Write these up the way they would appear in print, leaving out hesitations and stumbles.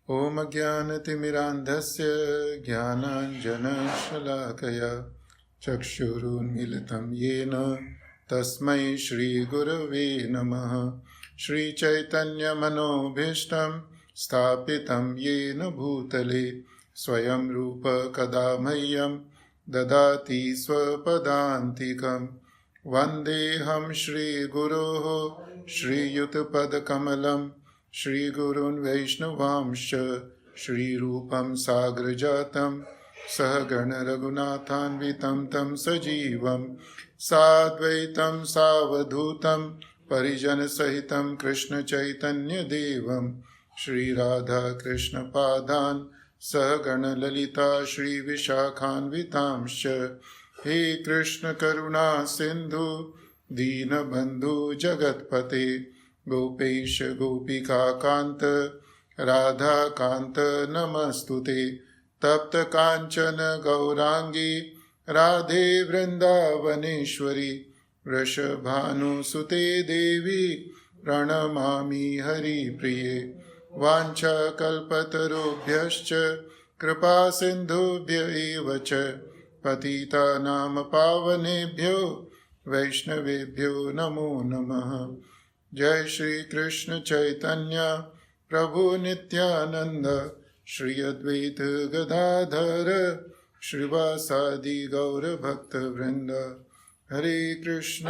ॐ ज्ञानतिमिरान्धस्य ज्ञानाञ्जनशलाकया चक्षुरुन्मीलितं येन तस्मै श्रीगुरवे नमः। श्रीचैतन्यमनोभीष्टं स्थापितं येन भूतले स्वयं रूप कदा मह्यं ददाति स्वपदान्तिकं। वन्देऽहं श्रीगुरोः श्रीयुतपदकमलं श्रीगुरून् वैष्णवांश्च श्रीरूपं साग्रजातं सहगण रघुनाथान्वितं तं सजीवं साद्वैतं सावधूतं परिजनसहितं कृष्णचैतन्यदेवं श्रीराधाकृष्णपादान् सहगण ललिता श्रीविशाखान्वितांश्च। हे कृष्ण करुणा सिन्धु दीनबन्धु जगत्पते गोपेश गोपिकान्त राधाकान्त नमस्तुते। तप्त कांचन गौरांगी राधे वृंदावनेश्वरी वृषभानुसुते देवी प्रणमामि हरिप्रिये। वाञ्छाकल्पतरुभ्यश्च कृपा सिन्धुभ्य एव च पतितानां पावनेभ्यो वैष्णवेभ्यो नमो नमः। जय श्री कृष्ण चैतन्य प्रभु नित्यानंद श्री अद्वैत गदाधर श्रीवासादि गौर भक्त वृंद। हरे कृष्ण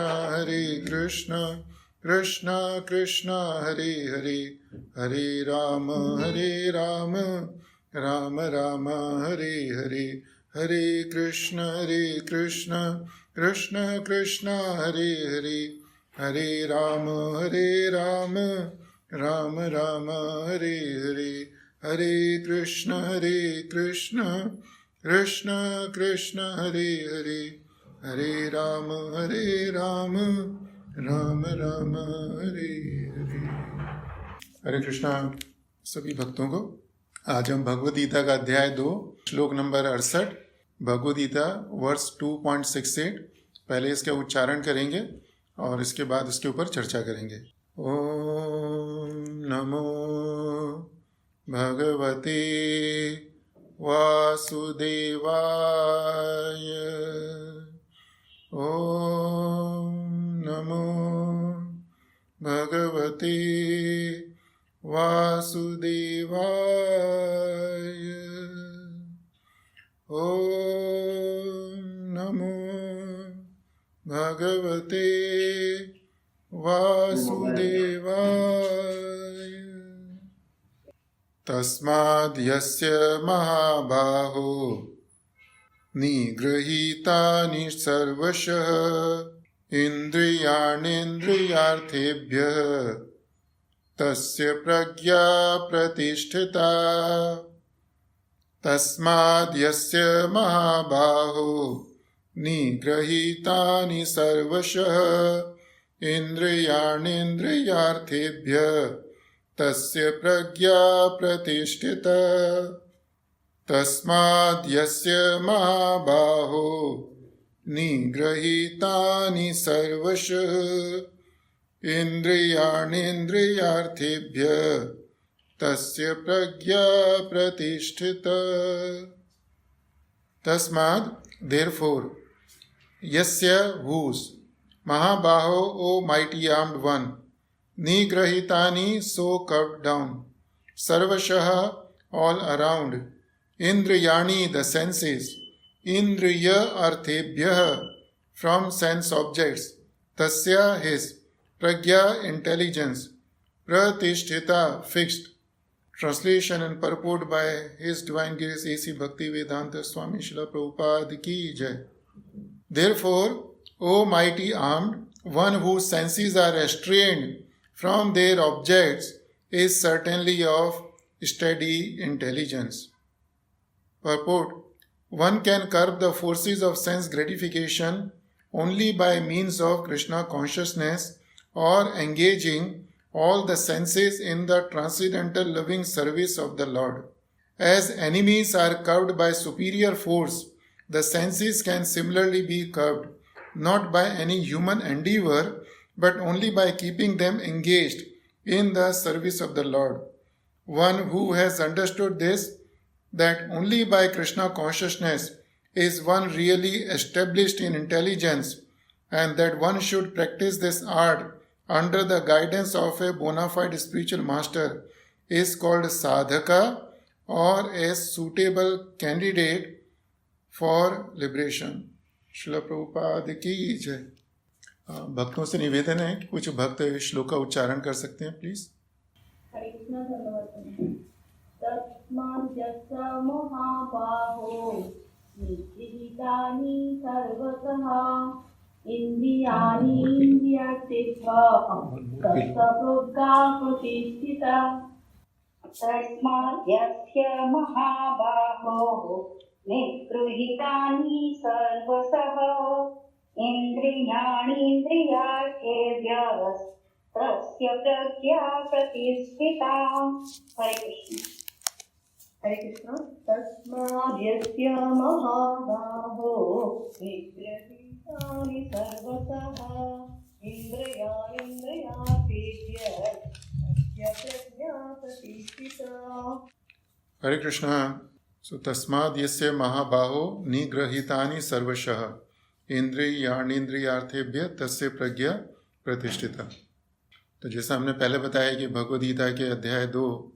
कृष्ण कृष्ण हरे हरे, हरे राम राम राम हरे हरे। हरे कृष्ण कृष्ण कृष्ण हरे हरे, हरे राम राम राम हरे हरे। हरे कृष्ण कृष्ण कृष्ण हरे हरे, हरे राम राम राम हरे हरे। हरे कृष्णा सभी भक्तों को। आज हम भगवद गीता का अध्याय 2 श्लोक नंबर 68 भगवद गीता वर्स 2.68 पहले इसका उच्चारण करेंगे और इसके बाद इसके ऊपर चर्चा करेंगे। ओम नमो भगवते वासुदेवाय। ओम नमो भगवते वासुदेवाय। ओम नमो भगवते वासुदेवाय। तस्माद् यस्य महाबाहो निगृहीतानि सर्वशः इन्द्रियाणीन्द्रियार्थेभ्यः तस्य प्रज्ञा प्रतिष्ठिता। तस्माद् यस्य महाबाहो निगृहीतानि सर्वशः इन्द्रियाणीन्द्रियार्थेभ्यः तस्य प्रज्ञा प्रतिष्ठिता। तस्माद् यस्य महाबाहो निगृहीतानि सर्वशः इन्द्रियाणीन्द्रियार्थेभ्यः तस्य प्रज्ञा प्रतिष्ठिता। तस्माद् therefore yasya whose mahabaho o mighty armed one nigrahitani so curved down sarvashah all around indriyani the senses indriya arthebhyah from sense objects tasya his pragya intelligence pratisthita fixed. Translation and purport by His Divine Grace A.C. Bhaktivedanta Swami Srila Prabhupada Ki Jai. Therefore, O mighty armed, one whose senses are restrained from their objects is certainly of steady intelligence. Purport: one can curb the forces of sense gratification only by means of Krishna consciousness or engaging all the senses in the transcendental loving service of the Lord. As enemies are curbed by superior force, the senses can similarly be curbed, not by any human endeavor, but only by keeping them engaged in the service of the Lord. one who has understood this, that only by Krishna consciousness is one really established in intelligence, and that one should practice this art under the guidance of a bona fide spiritual master, is called sadhaka or a suitable candidate for liberation. Srila Prabhupada की जय। भक्तों से निवेदन है कि कुछ भक्त श्लोक का उच्चारण कर सकते हैं प्लीज। हरे कृष्ण धन्यवाद। तस्माद्यस्य महाबाहो निगृहीतानि सर्वतः इन्द्रियाणि इन्द्रियार्थेभ्यः तत्प्रज्ञा प्रतिष्ठिता। तस्माद्यस्य महाबाहो निगृहीतानि सर्वशः इन्द्रियाणीन्द्रियार्थेभ्यः तस्य प्रज्ञा प्रतिष्ठिता। हरे कृष्ण। हरे कृष्ण। तस्माद्यस्य महाबाहो निगृहीतानि सर्वतः इन्द्रियाणीन्द्रियार्थेभ्यः तस्य प्रज्ञा प्रतिष्ठिता। हरे कृष्ण। सो तस्माद् यस्य महाबाहो निगृहीतानि सर्वशः इंद्रियाणीन्द्रियार्थेभ्य तस्य प्रज्ञा प्रतिष्ठिता। तो जैसा हमने पहले बताया कि भगवद गीता के अध्याय 2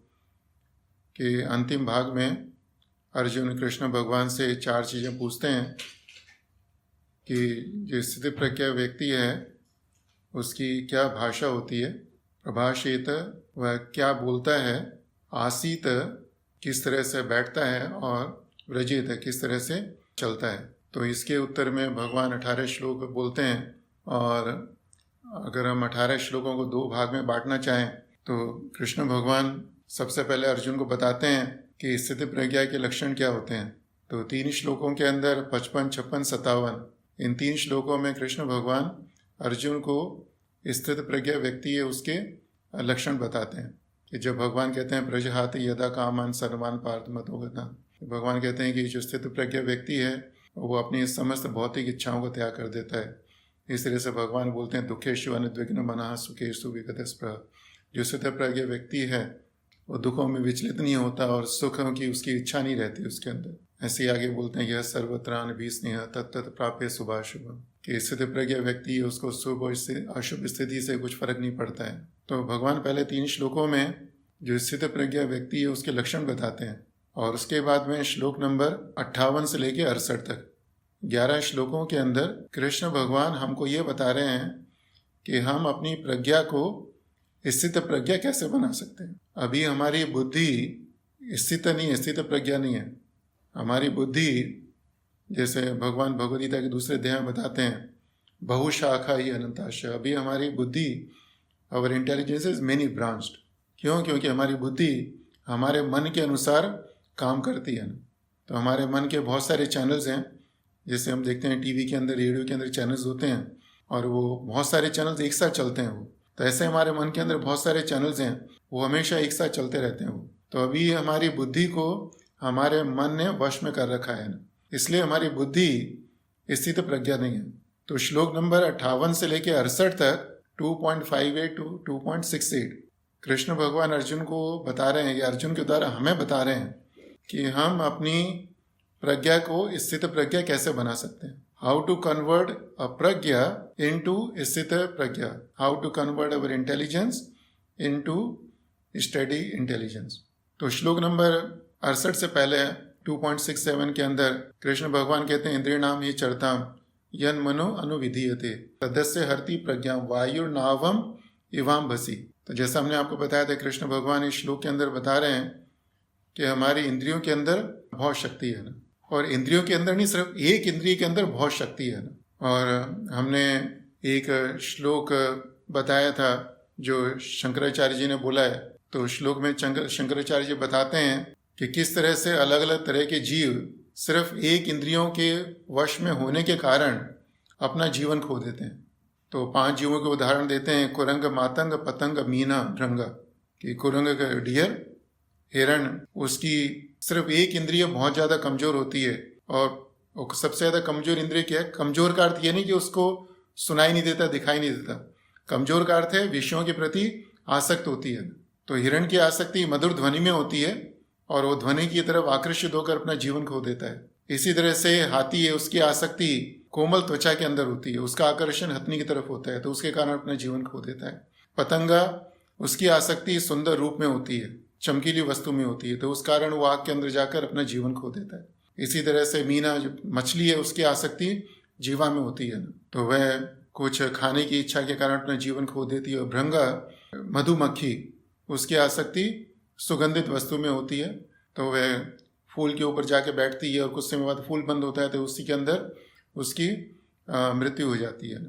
के अंतिम भाग में अर्जुन कृष्ण भगवान से 4 चीज़ें पूछते हैं कि जो स्थिति प्रज्ञा व्यक्ति है उसकी क्या भाषा होती है, प्रभाषित वह क्या बोलता है, आसीत किस तरह से बैठता है और व्रजित किस तरह से चलता है। तो इसके उत्तर में भगवान 18 श्लोक बोलते हैं, और अगर हम 18 श्लोकों को 2 भाग में बांटना चाहें तो कृष्ण भगवान सबसे पहले अर्जुन को बताते हैं कि स्थिति प्रज्ञा के लक्षण क्या होते हैं। तो 3 श्लोकों के अंदर 55, 56, 57 इन 3 श्लोकों में कृष्ण भगवान अर्जुन को स्थित प्रज्ञा व्यक्ति है उसके लक्षण बताते हैं कि जब भगवान कहते हैं प्रजहाति यदा कामान सर्वान पार्थ मतोगता, भगवान कहते हैं कि जो स्थित प्रज्ञा व्यक्ति है वो अपनी समस्त भौतिक इच्छाओं को त्याग कर देता है। इस तरह से भगवान बोलते हैं दुखेशु अनुद्विग्न मनः सुखेशु विगत स्पृह। जो स्थित प्रज्ञा व्यक्ति है वो दुखों में विचलित नहीं होता और सुखों की उसकी इच्छा नहीं रहती उसके अंदर। ऐसे ही आगे बोलते हैं यह सर्वत्रान भी स्नेह तत्त प्राप्य शुभाशुभ, कि स्थित प्रज्ञा व्यक्ति है उसको शुभ और अशुभ स्थिति से कुछ फर्क नहीं पड़ता है। तो भगवान पहले 3 श्लोकों में जो स्थित प्रज्ञा व्यक्ति है उसके लक्षण बताते हैं, और उसके बाद में श्लोक नंबर 58 से लेके 68 तक 11 श्लोकों के अंदर कृष्ण भगवान हमको ये बता रहे हैं कि हम अपनी प्रज्ञा को स्थित प्रज्ञा कैसे बना सकते हैं। अभी हमारी बुद्धि स्थित नहीं है, स्थित प्रज्ञा नहीं है। हमारी बुद्धि जैसे भगवान भगवद गीता के दूसरे अध्याय में बताते हैं बहुशाखा ही अनंताश। अभी हमारी बुद्धि our intelligence is many branched. क्यों? क्योंकि हमारी बुद्धि हमारे मन के अनुसार काम करती है ना। तो हमारे मन के बहुत सारे चैनल्स हैं, जैसे हम देखते हैं टीवी के अंदर, रेडियो के अंदर चैनल्स होते हैं और वो बहुत सारे चैनल्स एक साथ चलते हैं। वो तो ऐसे हमारे मन के अंदर बहुत सारे चैनल्स हैं, वो हमेशा एक साथ चलते रहते हैं। वो तो अभी हमारी बुद्धि को हमारे मन ने वश में कर रखा है ना, इसलिए हमारी बुद्धि स्थित प्रज्ञा नहीं है। तो श्लोक नंबर 58 से लेकर 68 तक 2.58 to 2.68 कृष्ण भगवान अर्जुन को बता रहे हैं, या अर्जुन के द्वारा हमें बता रहे हैं कि हम अपनी प्रज्ञा को स्थित प्रज्ञा कैसे बना सकते हैं। How to convert a prajna into sthita prajna, how to convert our intelligence into steady intelligence. तो श्लोक नंबर 68 से पहले 2.67 के अंदर कृष्ण भगवान कहते हैं इंद्रिय नाम ही चरताम यन मनो अनुविधीयते तदस्य हरति प्रज्ञा वायुर्नावम इवाम भसी। तो जैसा हमने आपको बताया था, कृष्ण भगवान इस श्लोक के अंदर बता रहे हैं कि हमारी इंद्रियों के अंदर बहुत शक्ति है ना, और इंद्रियों के अंदर नहीं, सिर्फ एक इंद्रिय के अंदर बहुत शक्ति है ना। और हमने एक श्लोक बताया था जो शंकराचार्य जी ने बोला है। तो श्लोक में शंकराचार्य जी बताते हैं कि किस तरह से अलग अलग तरह के जीव सिर्फ एक इंद्रियों के वश में होने के कारण अपना जीवन खो देते हैं। तो 5 जीवों के उदाहरण देते हैं, कुरंग, मातंग, पतंग, मीना, भृंगा। कि कुरंग का डियर, हिरण, उसकी सिर्फ एक इंद्रिय बहुत ज़्यादा कमज़ोर होती है। और सबसे ज़्यादा कमज़ोर इंद्रिय क्या है? कमज़ोर का अर्थ ये नहीं कि उसको सुनाई नहीं देता, दिखाई नहीं देता। कमज़ोर का अर्थ है विषयों के प्रति आसक्त होती है। तो हिरण की आसक्ति मधुर ध्वनि में होती है और वो ध्वनि की तरफ आकर्षित होकर अपना जीवन खो देता है। इसी तरह से हाथी है, उसकी आसक्ति कोमल त्वचा के अंदर होती है, उसका आकर्षण हथनी की तरफ होता है, तो उसके कारण अपना जीवन खो देता है। पतंगा, उसकी आसक्ति सुंदर रूप में होती है, चमकीली वस्तु में होती है, तो उस कारण वो आग के अंदर जाकर अपना जीवन खो देता है। इसी तरह से मीना, जो मछली है, उसकी आसक्ति जीवा में होती है, तो वह कुछ खाने की इच्छा के कारण अपना जीवन खो देती है। और भृंगा, मधुमक्खी, उसकी आसक्ति सुगंधित वस्तु में होती है, तो वह फूल के ऊपर जाके बैठती है और कुछ समय बाद फूल बंद होता है, तो उसी के अंदर उसकी मृत्यु हो जाती है।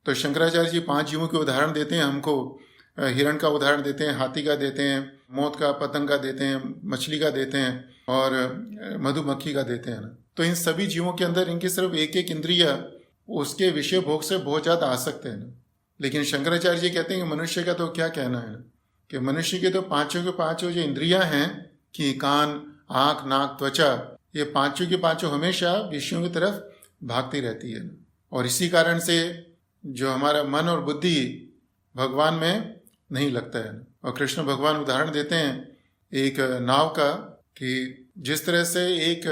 तो शंकराचार्य जी 5 जीवों के उदाहरण देते हैं हमको। हिरण का उदाहरण देते हैं, हाथी का देते हैं, मौत का, पतंग का देते हैं, मछली का देते हैं और मधुमक्खी का देते हैं। तो इन सभी जीवों के अंदर इनकी सिर्फ एक एक इंद्रिय उसके विषय भोग से बहुत ज़्यादा आसक्त है ना। लेकिन शंकराचार्य जी कहते हैं कि मनुष्य का तो क्या कहना है कि मनुष्य के तो पांचों के पांचों जो इंद्रियां हैं कि कान, आँख, नाक, त्वचा, ये पांचों के पांचों हमेशा विषयों की तरफ भागती रहती है। और इसी कारण से जो हमारा मन और बुद्धि भगवान में नहीं लगता है। और कृष्ण भगवान उदाहरण देते हैं एक नाव का कि जिस तरह से एक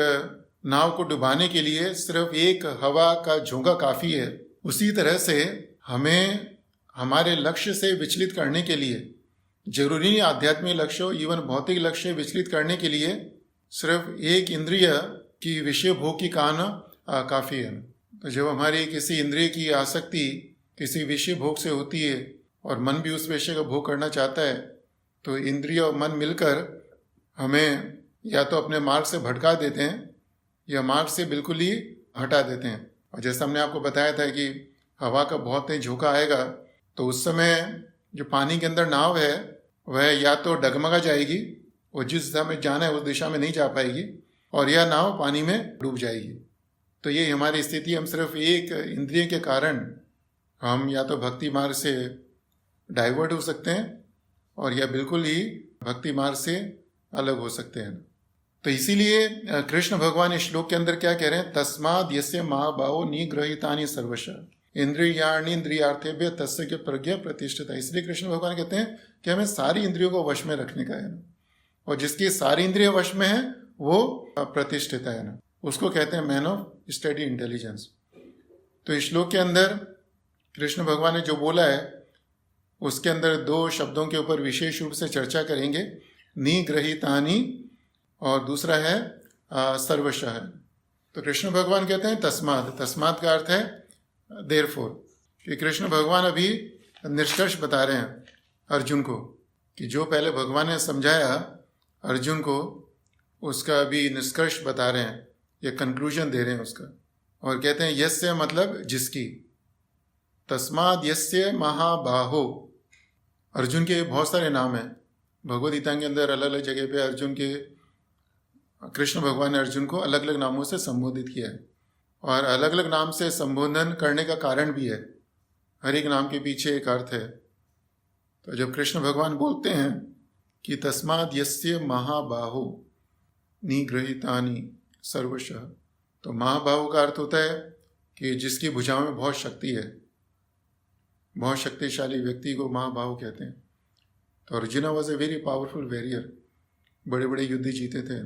नाव को डुबाने के लिए सिर्फ एक हवा का झोंका काफ़ी है, उसी तरह से हमें हमारे लक्ष्य से विचलित करने के लिए, जरूरी नहीं आध्यात्मिक लक्ष्य हो, इवन भौतिक लक्ष्य विचलित करने के लिए सिर्फ एक इंद्रिय की विषय भोग की कहना काफ़ी है। तो जब हमारी किसी इंद्रिय की आसक्ति किसी विषय भोग से होती है और मन भी उस विषय का भोग करना चाहता है, तो इंद्रिय और मन मिलकर हमें या तो अपने मार्ग से भटका देते हैं या मार्ग से बिल्कुल ही हटा देते हैं। और जैसा हमने आपको बताया था कि हवा का बहुत तेज झोंका आएगा, तो उस समय जो पानी के अंदर नाव है वह या तो डगमगा जाएगी और जिस दिशा में जाना है उस दिशा में नहीं जा पाएगी, और यह नाव पानी में डूब जाएगी। तो ये हमारी स्थिति, हम सिर्फ एक इंद्रिय के कारण हम या तो भक्ति मार्ग से डाइवर्ट हो सकते हैं और या बिल्कुल ही भक्ति मार्ग से अलग हो सकते हैं। तो इसीलिए कृष्ण भगवान इस श्लोक के अंदर क्या कह रहे हैं, तस्माद् यस्य महाबाहो निगृहीतानि सर्वशः इंद्रियाणि इंद्रियार्थेभ्यः तस्य के प्रज्ञा प्रतिष्ठिता। इसलिए कृष्ण भगवान कहते हैं कि हमें सारी इंद्रियों को वश में रखने का है ना, और जिसकी सारी इंद्रिय वश में है वो प्रतिष्ठित है ना, उसको कहते हैं मैन ऑफ स्टडी इंटेलिजेंस। तो इस श्लोक के अंदर कृष्ण भगवान ने जो बोला है उसके अंदर 2 शब्दों के ऊपर विशेष रूप से चर्चा करेंगे, निगृहीतानि और दूसरा है सर्वशः। तो कृष्ण भगवान कहते हैं तस्मात्, तस्मात् का अर्थ है देयरफॉर, कि कृष्ण भगवान अभी निष्कर्ष बता रहे हैं अर्जुन को कि जो पहले भगवान ने समझाया अर्जुन को उसका अभी निष्कर्ष बता रहे हैं, ये कंक्लूजन दे रहे हैं उसका। और कहते हैं यस्य मतलब जिसकी, तस्माद् यस्य महाबाहो। अर्जुन के बहुत सारे नाम हैं भगवद गीता के अंदर, अलग अलग जगह पे अर्जुन के, कृष्ण भगवान ने अर्जुन को अलग अलग नामों से संबोधित किया है और अलग अलग नाम से संबोधन करने का कारण भी है, हर एक नाम के पीछे एक अर्थ है। तो जब कृष्ण भगवान बोलते हैं कि तस्माद् यस्य महाबाहो निगृहीतानि सर्वशः, तो महाबाहु का अर्थ होता है कि जिसकी भुजाओं में बहुत शक्ति है, बहुत शक्तिशाली व्यक्ति को महाबाहु कहते हैं। तो Arjun was a very powerful warrior, बड़े बड़े युद्ध जीते थे,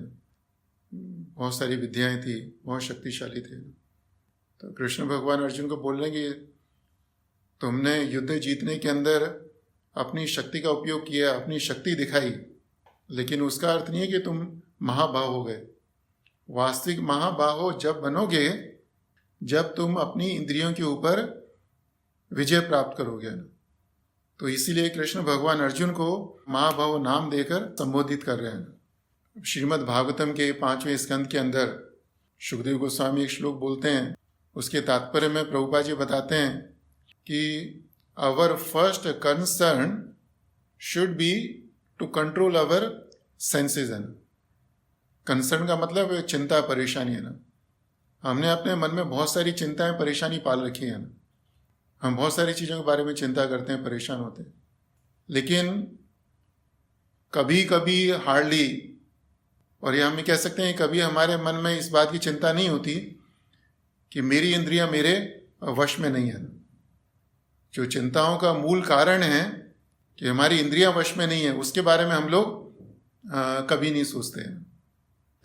बहुत सारी विद्याएं थी, बहुत शक्तिशाली थे। तो कृष्ण भगवान अर्जुन को बोल रहे हैं कि तुमने युद्ध जीतने के अंदर अपनी शक्ति का उपयोग किया, अपनी शक्ति दिखाई, लेकिन उसका अर्थ नहीं है कि तुम महाबाहु हो गए। वास्तविक महाबाहु जब बनोगे जब तुम अपनी इंद्रियों के ऊपर विजय प्राप्त करोगे। तो इसीलिए कृष्ण भगवान अर्जुन को महाबाहु नाम देकर संबोधित कर रहे हैं। श्रीमद् भागवतम के 5वें स्कंद के अंदर सुखदेव गोस्वामी एक श्लोक बोलते हैं, उसके तात्पर्य में प्रभुपाद जी बताते हैं कि our first concern should be to control our senses. Concern का मतलब चिंता, परेशानी है ना। हमने अपने मन में बहुत सारी चिंताएं, परेशानी पाल रखी है ना, हम बहुत सारी चीज़ों के बारे में चिंता करते हैं, परेशान होते हैं, लेकिन कभी कभी हार्डली, और ये हम कह सकते हैं कभी हमारे मन में इस बात की चिंता नहीं होती कि मेरी इंद्रियां मेरे वश में नहीं है। जो चिंताओं का मूल कारण है कि हमारी इंद्रियां वश में नहीं है, उसके बारे में हम लोग कभी नहीं सोचते हैं।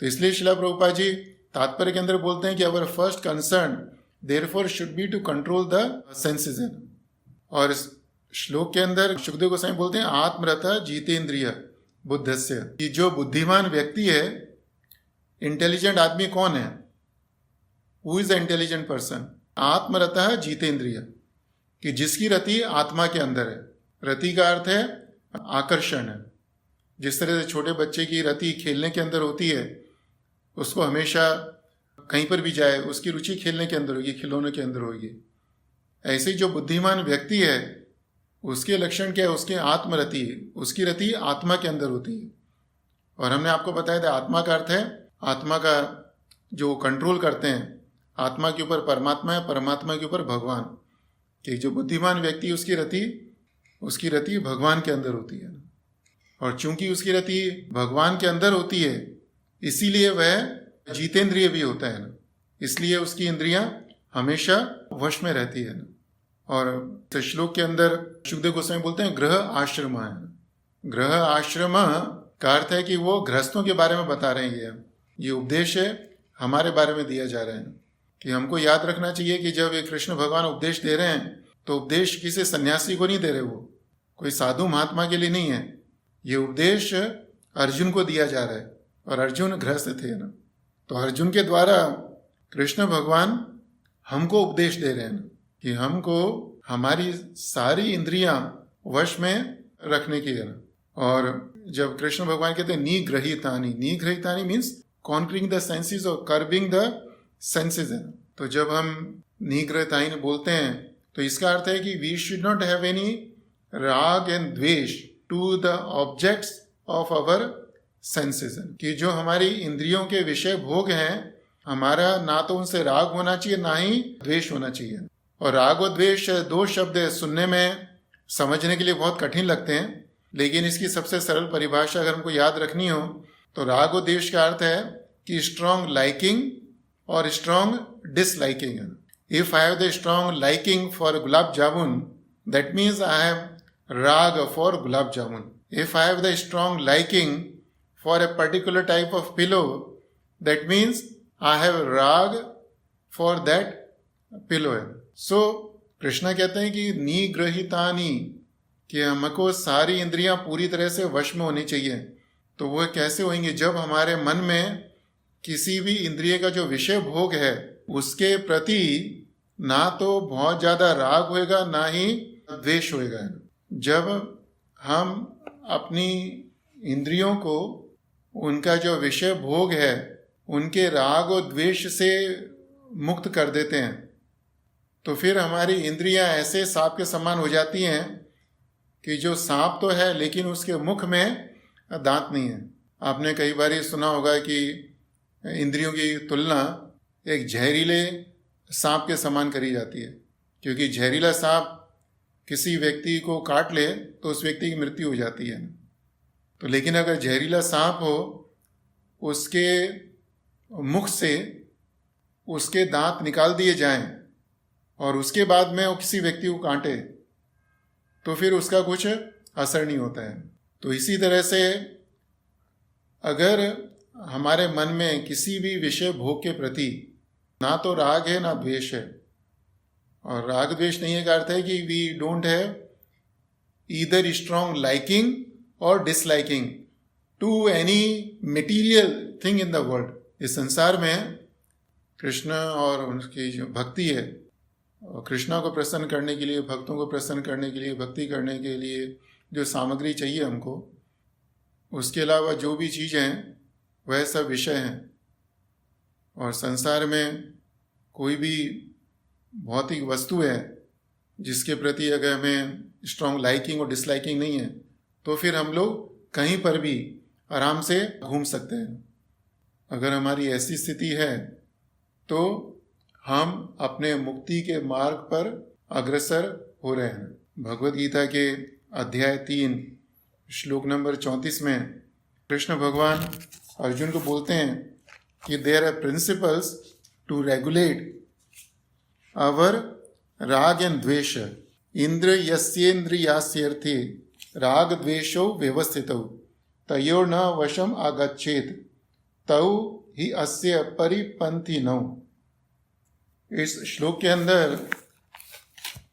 तो इसलिए श्रील प्रभुपाद जी तात्पर्य के अंदर बोलते हैं कि our first concern therefore should be to control the senses. और इस श्लोक के अंदर सुखदेव गोस्वामी बोलते हैं आत्मरता जितेंद्रिय बुद्धस्य, कि जो बुद्धिमान व्यक्ति है, इंटेलिजेंट आदमी कौन है, who is the intelligent person, आत्मरता जितेंद्रिय, कि जिसकी रति आत्मा के अंदर है। रति का अर्थ है आकर्षण है। जिस तरह से छोटे बच्चे की रति खेलने के अंदर होती है, उसको हमेशा कहीं पर भी जाए उसकी रुचि खेलने के अंदर होगी, खिलौने के अंदर होगी। ऐसे ही जो बुद्धिमान व्यक्ति है उसके लक्षण क्या है, उसके आत्मरति, उसकी रति आत्मा के अंदर होती है। और हमने आपको बताया था आत्मा का अर्थ है आत्मा का जो कंट्रोल करते हैं, आत्मा के ऊपर परमात्मा है, परमात्मा के ऊपर भगवान। कि जो बुद्धिमान व्यक्ति उसकी रति भगवान के अंदर होती है। और चूंकि उसकी रति भगवान के अंदर होती है इसीलिए वह जितेंद्रिय भी होता है ना, इसलिए उसकी इंद्रियां हमेशा वश में रहती है ना। और इस श्लोक के अंदर सुखदेव गोस्वामी बोलते हैं गृह आश्रम है। गृह आश्रम का अर्थ है कि वो गृहस्थों के बारे में बता रहे हैं। ये उपदेश है हमारे बारे में दिया जा रहा है कि हमको याद रखना चाहिए कि जब ये कृष्ण भगवान उपदेश दे रहे हैं तो उपदेश किसी सन्यासी को नहीं दे रहे, वो कोई साधु महात्मा के लिए नहीं है। ये उपदेश अर्जुन को दिया जा रहा है और अर्जुन गृहस्थ थे ना, तो अर्जुन के द्वारा कृष्ण भगवान हमको उपदेश दे रहे हैं कि हमको हमारी सारी इंद्रियां वश में रखने की है। और जब कृष्ण भगवान कहते हैं निग्रहितानी मीन्स कॉन्करिंग द सेंसेस और कर्बिंग द सेंसेस है। तो जब हम निग्रहितानी बोलते हैं तो इसका अर्थ है कि we should not have any राग एंड द्वेष to the objects of our senses, कि जो हमारी इंद्रियों के विषय भोग हैं हमारा ना तो उनसे राग होना चाहिए ना ही द्वेष होना चाहिए। और राग और द्वेष दो शब्द सुनने में समझने के लिए बहुत कठिन लगते हैं, लेकिन इसकी सबसे सरल परिभाषा अगर हमको याद रखनी हो तो राग और द्वेष का अर्थ है कि स्ट्रॉन्ग लाइकिंग और strong disliking. If I have the strong liking for gulab jamun that means I have raga for gulab jamun. If I have the strong liking for a particular type of pillow that means I have raga for that pillow है। So Krishna कहते हैं कि निग्रहितानी, कि हमको सारी इंद्रियां पूरी तरह से वश में होनी चाहिए। तो वह कैसे होंगे, जब हमारे मन में किसी भी इंद्रिय का जो विषय भोग है उसके प्रति ना तो बहुत ज्यादा राग होएगा ना ही द्वेष होएगा। जब हम अपनी इंद्रियों को उनका जो विषय भोग है उनके राग और द्वेष से मुक्त कर देते हैं तो फिर हमारी इंद्रियां ऐसे सांप के समान हो जाती हैं कि जो सांप तो है लेकिन उसके मुख में दांत नहीं है। आपने कई बार ये सुना होगा कि इंद्रियों की तुलना एक जहरीले सांप के समान करी जाती है, क्योंकि जहरीला सांप किसी व्यक्ति को काट ले तो उस व्यक्ति की मृत्यु हो जाती है। तो लेकिन अगर जहरीला सांप हो उसके मुख से उसके दांत निकाल दिए जाएं और उसके बाद में वो किसी व्यक्ति को काटे तो फिर उसका कुछ असर नहीं होता है। तो इसी तरह से अगर हमारे मन में किसी भी विषय भोग के प्रति ना तो राग है ना द्वेष है, और राग द्वेष नहीं है का अर्थ है कि we don't have either strong liking और disliking to any material thing in the world. इस संसार में कृष्ण और उनकी जो भक्ति है, और कृष्णा को प्रसन्न करने के लिए, भक्तों को प्रसन्न करने के लिए, भक्ति करने के लिए जो सामग्री चाहिए हमको, उसके अलावा जो भी चीज़ें हैं वह सब विषय हैं। और संसार में कोई भी भौतिक वस्तु है जिसके प्रति अगर हमें स्ट्रॉन्ग लाइकिंग और डिसलाइकिंग नहीं है तो फिर हम लोग कहीं पर भी आराम से घूम सकते हैं। अगर हमारी ऐसी स्थिति है तो हम अपने मुक्ति के मार्ग पर अग्रसर हो रहे हैं। भगवद गीता के अध्याय 3 श्लोक नंबर 34 में कृष्ण भगवान अर्जुन को बोलते हैं कि there are principles to regulate our राग एंड द्वेष। इंद्र यस्येन्द्रियास्यर्थे राग द्वेषौ व्यवस्थितौ तयोर्न वशम आगच्छेत तौ ही अस्य परिपंथिनौ। इस श्लोक के अंदर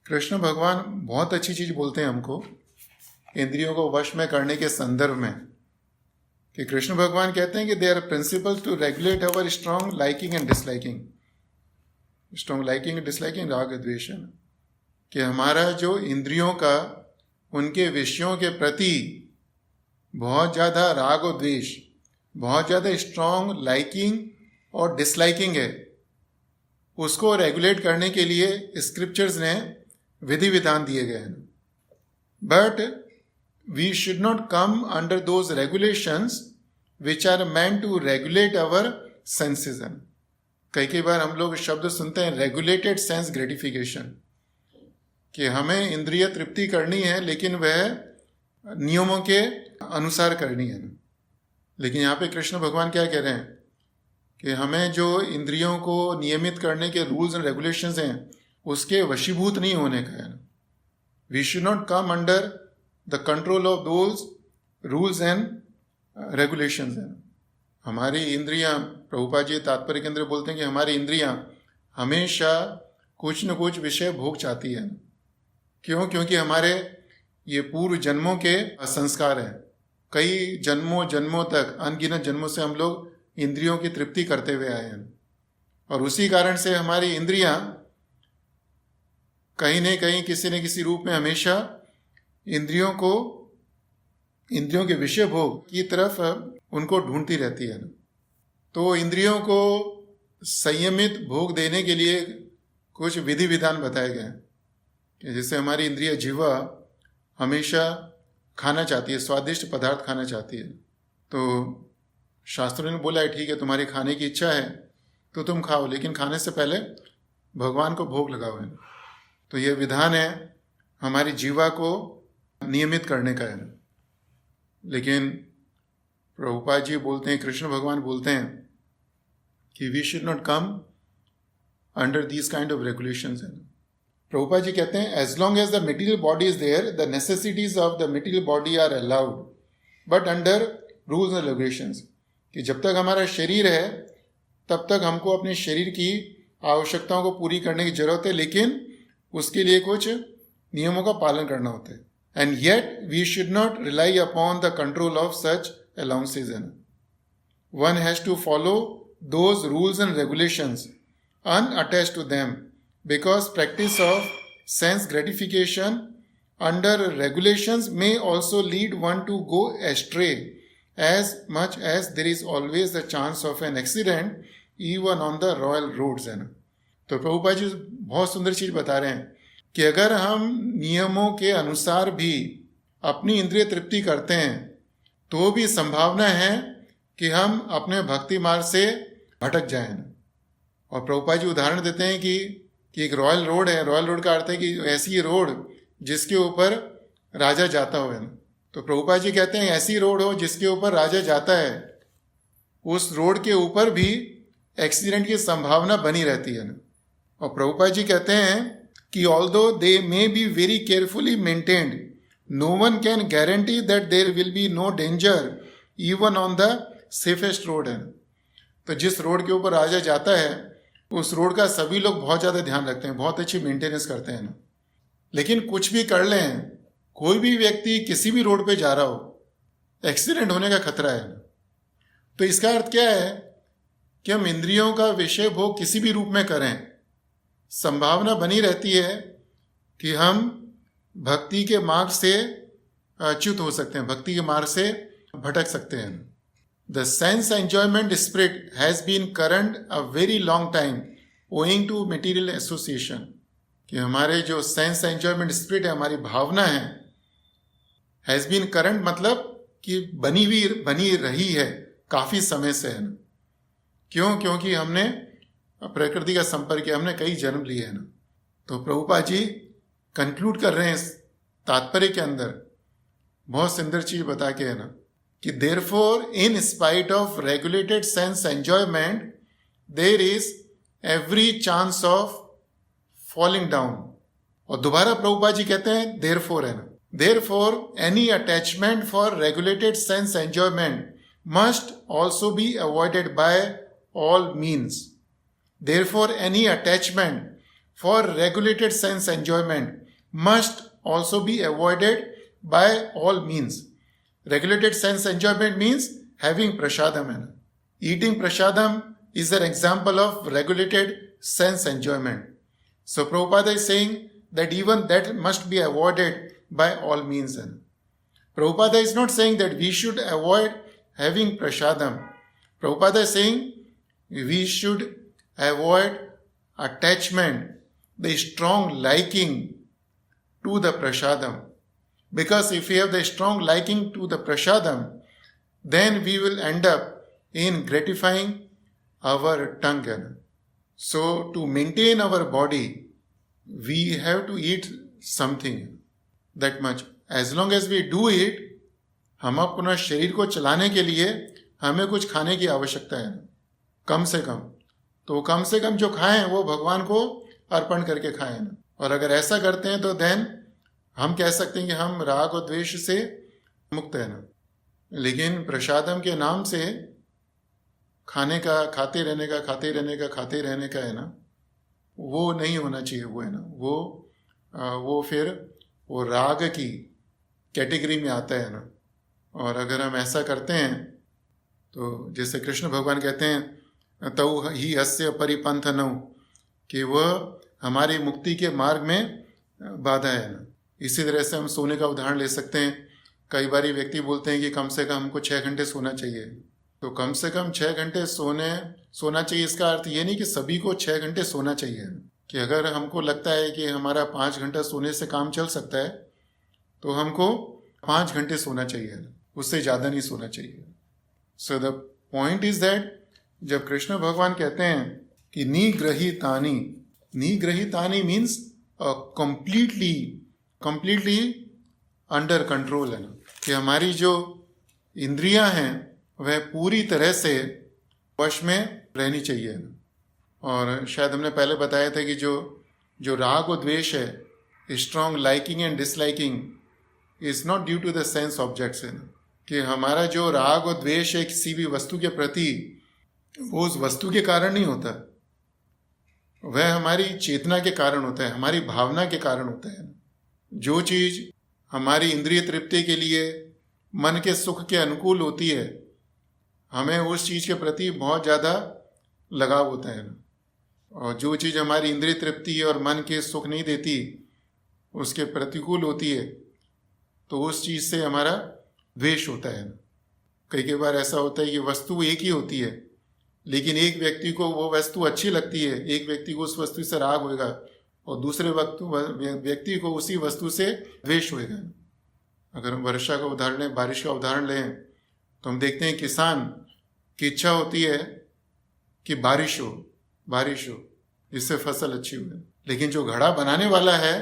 कृष्ण भगवान बहुत अच्छी चीज बोलते हैं हमको इंद्रियों को वश में करने के संदर्भ में, कि कृष्ण भगवान कहते हैं कि they are principles to regulate our strong liking and disliking. Strong liking and disliking राग द्वेष, कि हमारा जो इंद्रियों का उनके विषयों के प्रति बहुत ज़्यादा राग और द्वेष, बहुत ज़्यादा स्ट्रॉन्ग लाइकिंग और डिसलाइकिंग है, उसको रेगुलेट करने के लिए स्क्रिप्चर्स ने विधि विधान दिए गए हैं। But we should not come under those regulations which are meant to regulate our senses. कई बार हम लोग शब्द सुनते हैं रेगुलेटेड सेंस ग्रेटिफिकेशन, कि हमें इंद्रिय तृप्ति करनी है लेकिन वह नियमों के अनुसार करनी है। लेकिन यहाँ पे कृष्ण भगवान क्या कह रहे हैं कि हमें जो इंद्रियों को नियमित करने के रूल्स एंड रेगुलेशंस हैं उसके वशीभूत नहीं होने का है। We should not come under the control of those rules and regulations हैं। हमारी इंद्रियां, प्रभुपाद जी तात्पर्य के अंदर बोलते हैं कि हमारी इंद्रियां हमेशा कुछ न कुछ विषय भोग चाहती है। क्यों? क्योंकि हमारे ये पूर्व जन्मों के संस्कार हैं। कई जन्मों तक, अनगिनत जन्मों से हम लोग इंद्रियों की तृप्ति करते हुए आए हैं, और उसी कारण से हमारी इंद्रियां कहीं न कहीं किसी न किसी रूप में हमेशा इंद्रियों के विषय भोग की तरफ उनको ढूंढती रहती है। तो इंद्रियों को संयमित भोग देने के लिए कुछ विधि विधान बताए गए हैं, कि जैसे हमारी इंद्रिय जीवा हमेशा खाना चाहती है, स्वादिष्ट पदार्थ खाना चाहती है। तो शास्त्रों ने बोला है ठीक है, तुम्हारी खाने की इच्छा है तो तुम खाओ, लेकिन खाने से पहले भगवान को भोग लगाओ है। तो ये विधान है हमारी जीवा को नियमित करने का है। लेकिन प्रभुपाद जी बोलते हैं, कृष्ण भगवान बोलते हैं कि we should not come under these kind of regulations. Prabhupada ji कहते हैं as long as the material body is there the necessities of the material body are allowed but under rules and regulations, कि जब तक हमारा शरीर है तब तक हमको अपने शरीर की आवश्यकताओं को पूरी करने की जरूरत है, लेकिन उसके लिए कुछ नियमों का पालन करना होता है। And yet we should not rely upon the control of such allowances. One has to follow those rules and regulations unattached to them, because practice of sense gratification under regulations may also lead one to go astray, as much as there is always the chance of an accident even on the royal roads। है ना। तो प्रभुपाद जी बहुत सुंदर चीज बता रहे हैं कि अगर हम नियमों के अनुसार भी अपनी इंद्रिय तृप्ति करते हैं तो भी संभावना है कि हम अपने भक्ति मार्ग से भटक जाएं। और प्रभुपाद जी उदाहरण देते हैं कि एक रॉयल रोड है। रॉयल रोड का अर्थ है कि ऐसी रोड जिसके ऊपर राजा जाता हो। तो प्रभुपाद जी कहते हैं ऐसी रोड हो जिसके ऊपर राजा जाता है, उस रोड के ऊपर भी एक्सीडेंट की संभावना बनी रहती है। और प्रभुपाद जी कहते हैं कि although they may be very carefully maintained, no one can guarantee that there will be no danger even on the safest road. है तो जिस रोड के ऊपर राजा जाता है उस रोड का सभी लोग बहुत ज़्यादा ध्यान रखते हैं, बहुत अच्छी मेंटेनेंस करते हैं ना। लेकिन कुछ भी कर लें, कोई भी व्यक्ति किसी भी रोड पे जा रहा हो, एक्सीडेंट होने का खतरा है। तो इसका अर्थ क्या है कि हम इंद्रियों का विषय भोग किसी भी रूप में करें, संभावना बनी रहती है कि हम भक्ति के मार्ग से च्युत हो सकते हैं, भक्ति के मार्ग से भटक सकते हैं। The sense enjoyment spirit has been current a very long time owing to material association, कि हमारे जो सेंस एंजॉयमेंट स्पिरिट है, हमारी भावना है, हैज बीन करंट मतलब कि बनी रही है काफी समय से है। क्यों? क्योंकि हमने प्रकृति का संपर्क किया, हमने कई जन्म लिए हैं ना। तो प्रभुपाद जी कंक्लूड कर रहे हैं इस तात्पर्य के अंदर बहुत सुंदर चीज बता के, है ना, कि therefore in spite of regulated sense enjoyment there is every chance of falling down। और दोबारा प्रभुपाद जी कहते हैं therefore, है ना, Therefore, any attachment for regulated sense enjoyment must also be avoided by all means. Therefore, any attachment for regulated sense enjoyment must also be avoided by all means. Regulated sense enjoyment means having prasadam. Eating prasadam is an example of regulated sense enjoyment. So Prabhupada is saying that even that must be avoided by all means. Prabhupada is not saying that we should avoid having prasadam. Prabhupada is saying we should avoid attachment, the strong liking to the prasadam. Because if we have the strong liking to the prasadam, then we will end up in gratifying our tongue. So to maintain our body, we have to eat something, that much. As long as we do it, हम अपना शरीर को चलाने के लिए हमें कुछ खाने की आवश्यकता है, कम से कम. तो कम से कम जो खाएं वो भगवान को अर्पण करके खाएं. और अगर ऐसा करते हैं तो देन हम कह सकते हैं कि हम राग और द्वेष से मुक्त है ना. लेकिन प्रसादम के नाम से खाने का, खाते रहने का है ना, वो नहीं होना चाहिए. वो है ना, वो फिर वो राग की कैटेगरी में आता है ना. और अगर हम ऐसा करते हैं तो जैसे कृष्ण भगवान कहते हैं तौ ही अस्य परिपंथ नौ, कि वह हमारी मुक्ति के मार्ग में बाधा है ना. इसी तरह से हम सोने का उदाहरण ले सकते हैं. कई बार व्यक्ति बोलते हैं कि कम से कम हमको 6 घंटे सोना चाहिए. तो कम से कम 6 घंटे सोना चाहिए. इसका अर्थ ये नहीं कि सभी को 6 घंटे सोना चाहिए. कि अगर हमको लगता है कि हमारा 5 घंटा सोने से काम चल सकता है तो हमको 5 घंटे सोना चाहिए, उससे ज़्यादा नहीं सोना चाहिए. So the point is that जब कृष्ण भगवान कहते हैं कि निग्रहितानि मीन्स कंप्लीटली अंडर कंट्रोल है ना, कि हमारी जो इंद्रियां हैं वह पूरी तरह से वश में रहनी चाहिए. और शायद हमने पहले बताया था कि जो राग और द्वेष है, strong liking and disliking is not due to the sense objects. है कि हमारा जो राग और द्वेष है किसी भी वस्तु के प्रति, वो उस वस्तु के कारण नहीं होता, वह हमारी चेतना के कारण होता है, हमारी भावना के कारण होता है. जो चीज़ हमारी इंद्रिय तृप्ति के लिए, मन के सुख के अनुकूल होती है, हमें उस चीज़ के प्रति बहुत ज़्यादा लगाव होता है. और जो चीज़ हमारी इंद्रिय तृप्ति और मन के सुख नहीं देती, उसके प्रतिकूल होती है, तो उस चीज़ से हमारा द्वेष होता है. कई बार ऐसा होता है कि वस्तु एक ही होती है, लेकिन एक व्यक्ति को वो वस्तु अच्छी लगती है, एक व्यक्ति को उस वस्तु से राग होएगा, और दूसरे व्यक्ति को उसी वस्तु से द्वेष होएगा. अगर हम वर्षा का उदाहरण लें, बारिश का उदाहरण लें, तो हम देखते हैं किसान की इच्छा होती है कि बारिश हो, जिससे फसल अच्छी हो. लेकिन जो घड़ा बनाने वाला है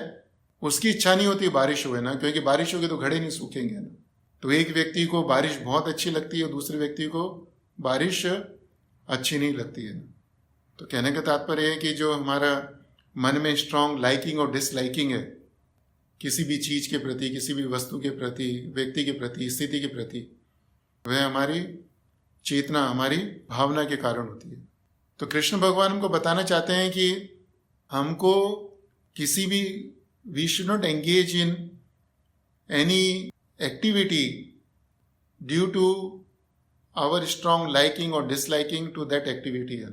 उसकी इच्छा नहीं होती बारिश हो, ना, क्योंकि बारिश होगी तो घड़े नहीं सूखेंगे ना. तो एक व्यक्ति को बारिश बहुत अच्छी लगती है और दूसरे व्यक्ति को बारिश अच्छी नहीं लगती है. तो कहने का तात्पर्य है कि जो हमारा मन में स्ट्रांग लाइकिंग और डिसलाइकिंग है किसी भी चीज़ के प्रति, किसी भी वस्तु के प्रति, व्यक्ति के प्रति, स्थिति के प्रति, वह हमारी चेतना, हमारी भावना के कारण होती है. तो कृष्ण भगवान हमको बताना चाहते हैं कि हमको किसी भी, we should not engage in any activity due to our strong liking और डिसलाइकिंग टू दैट एक्टिविटी.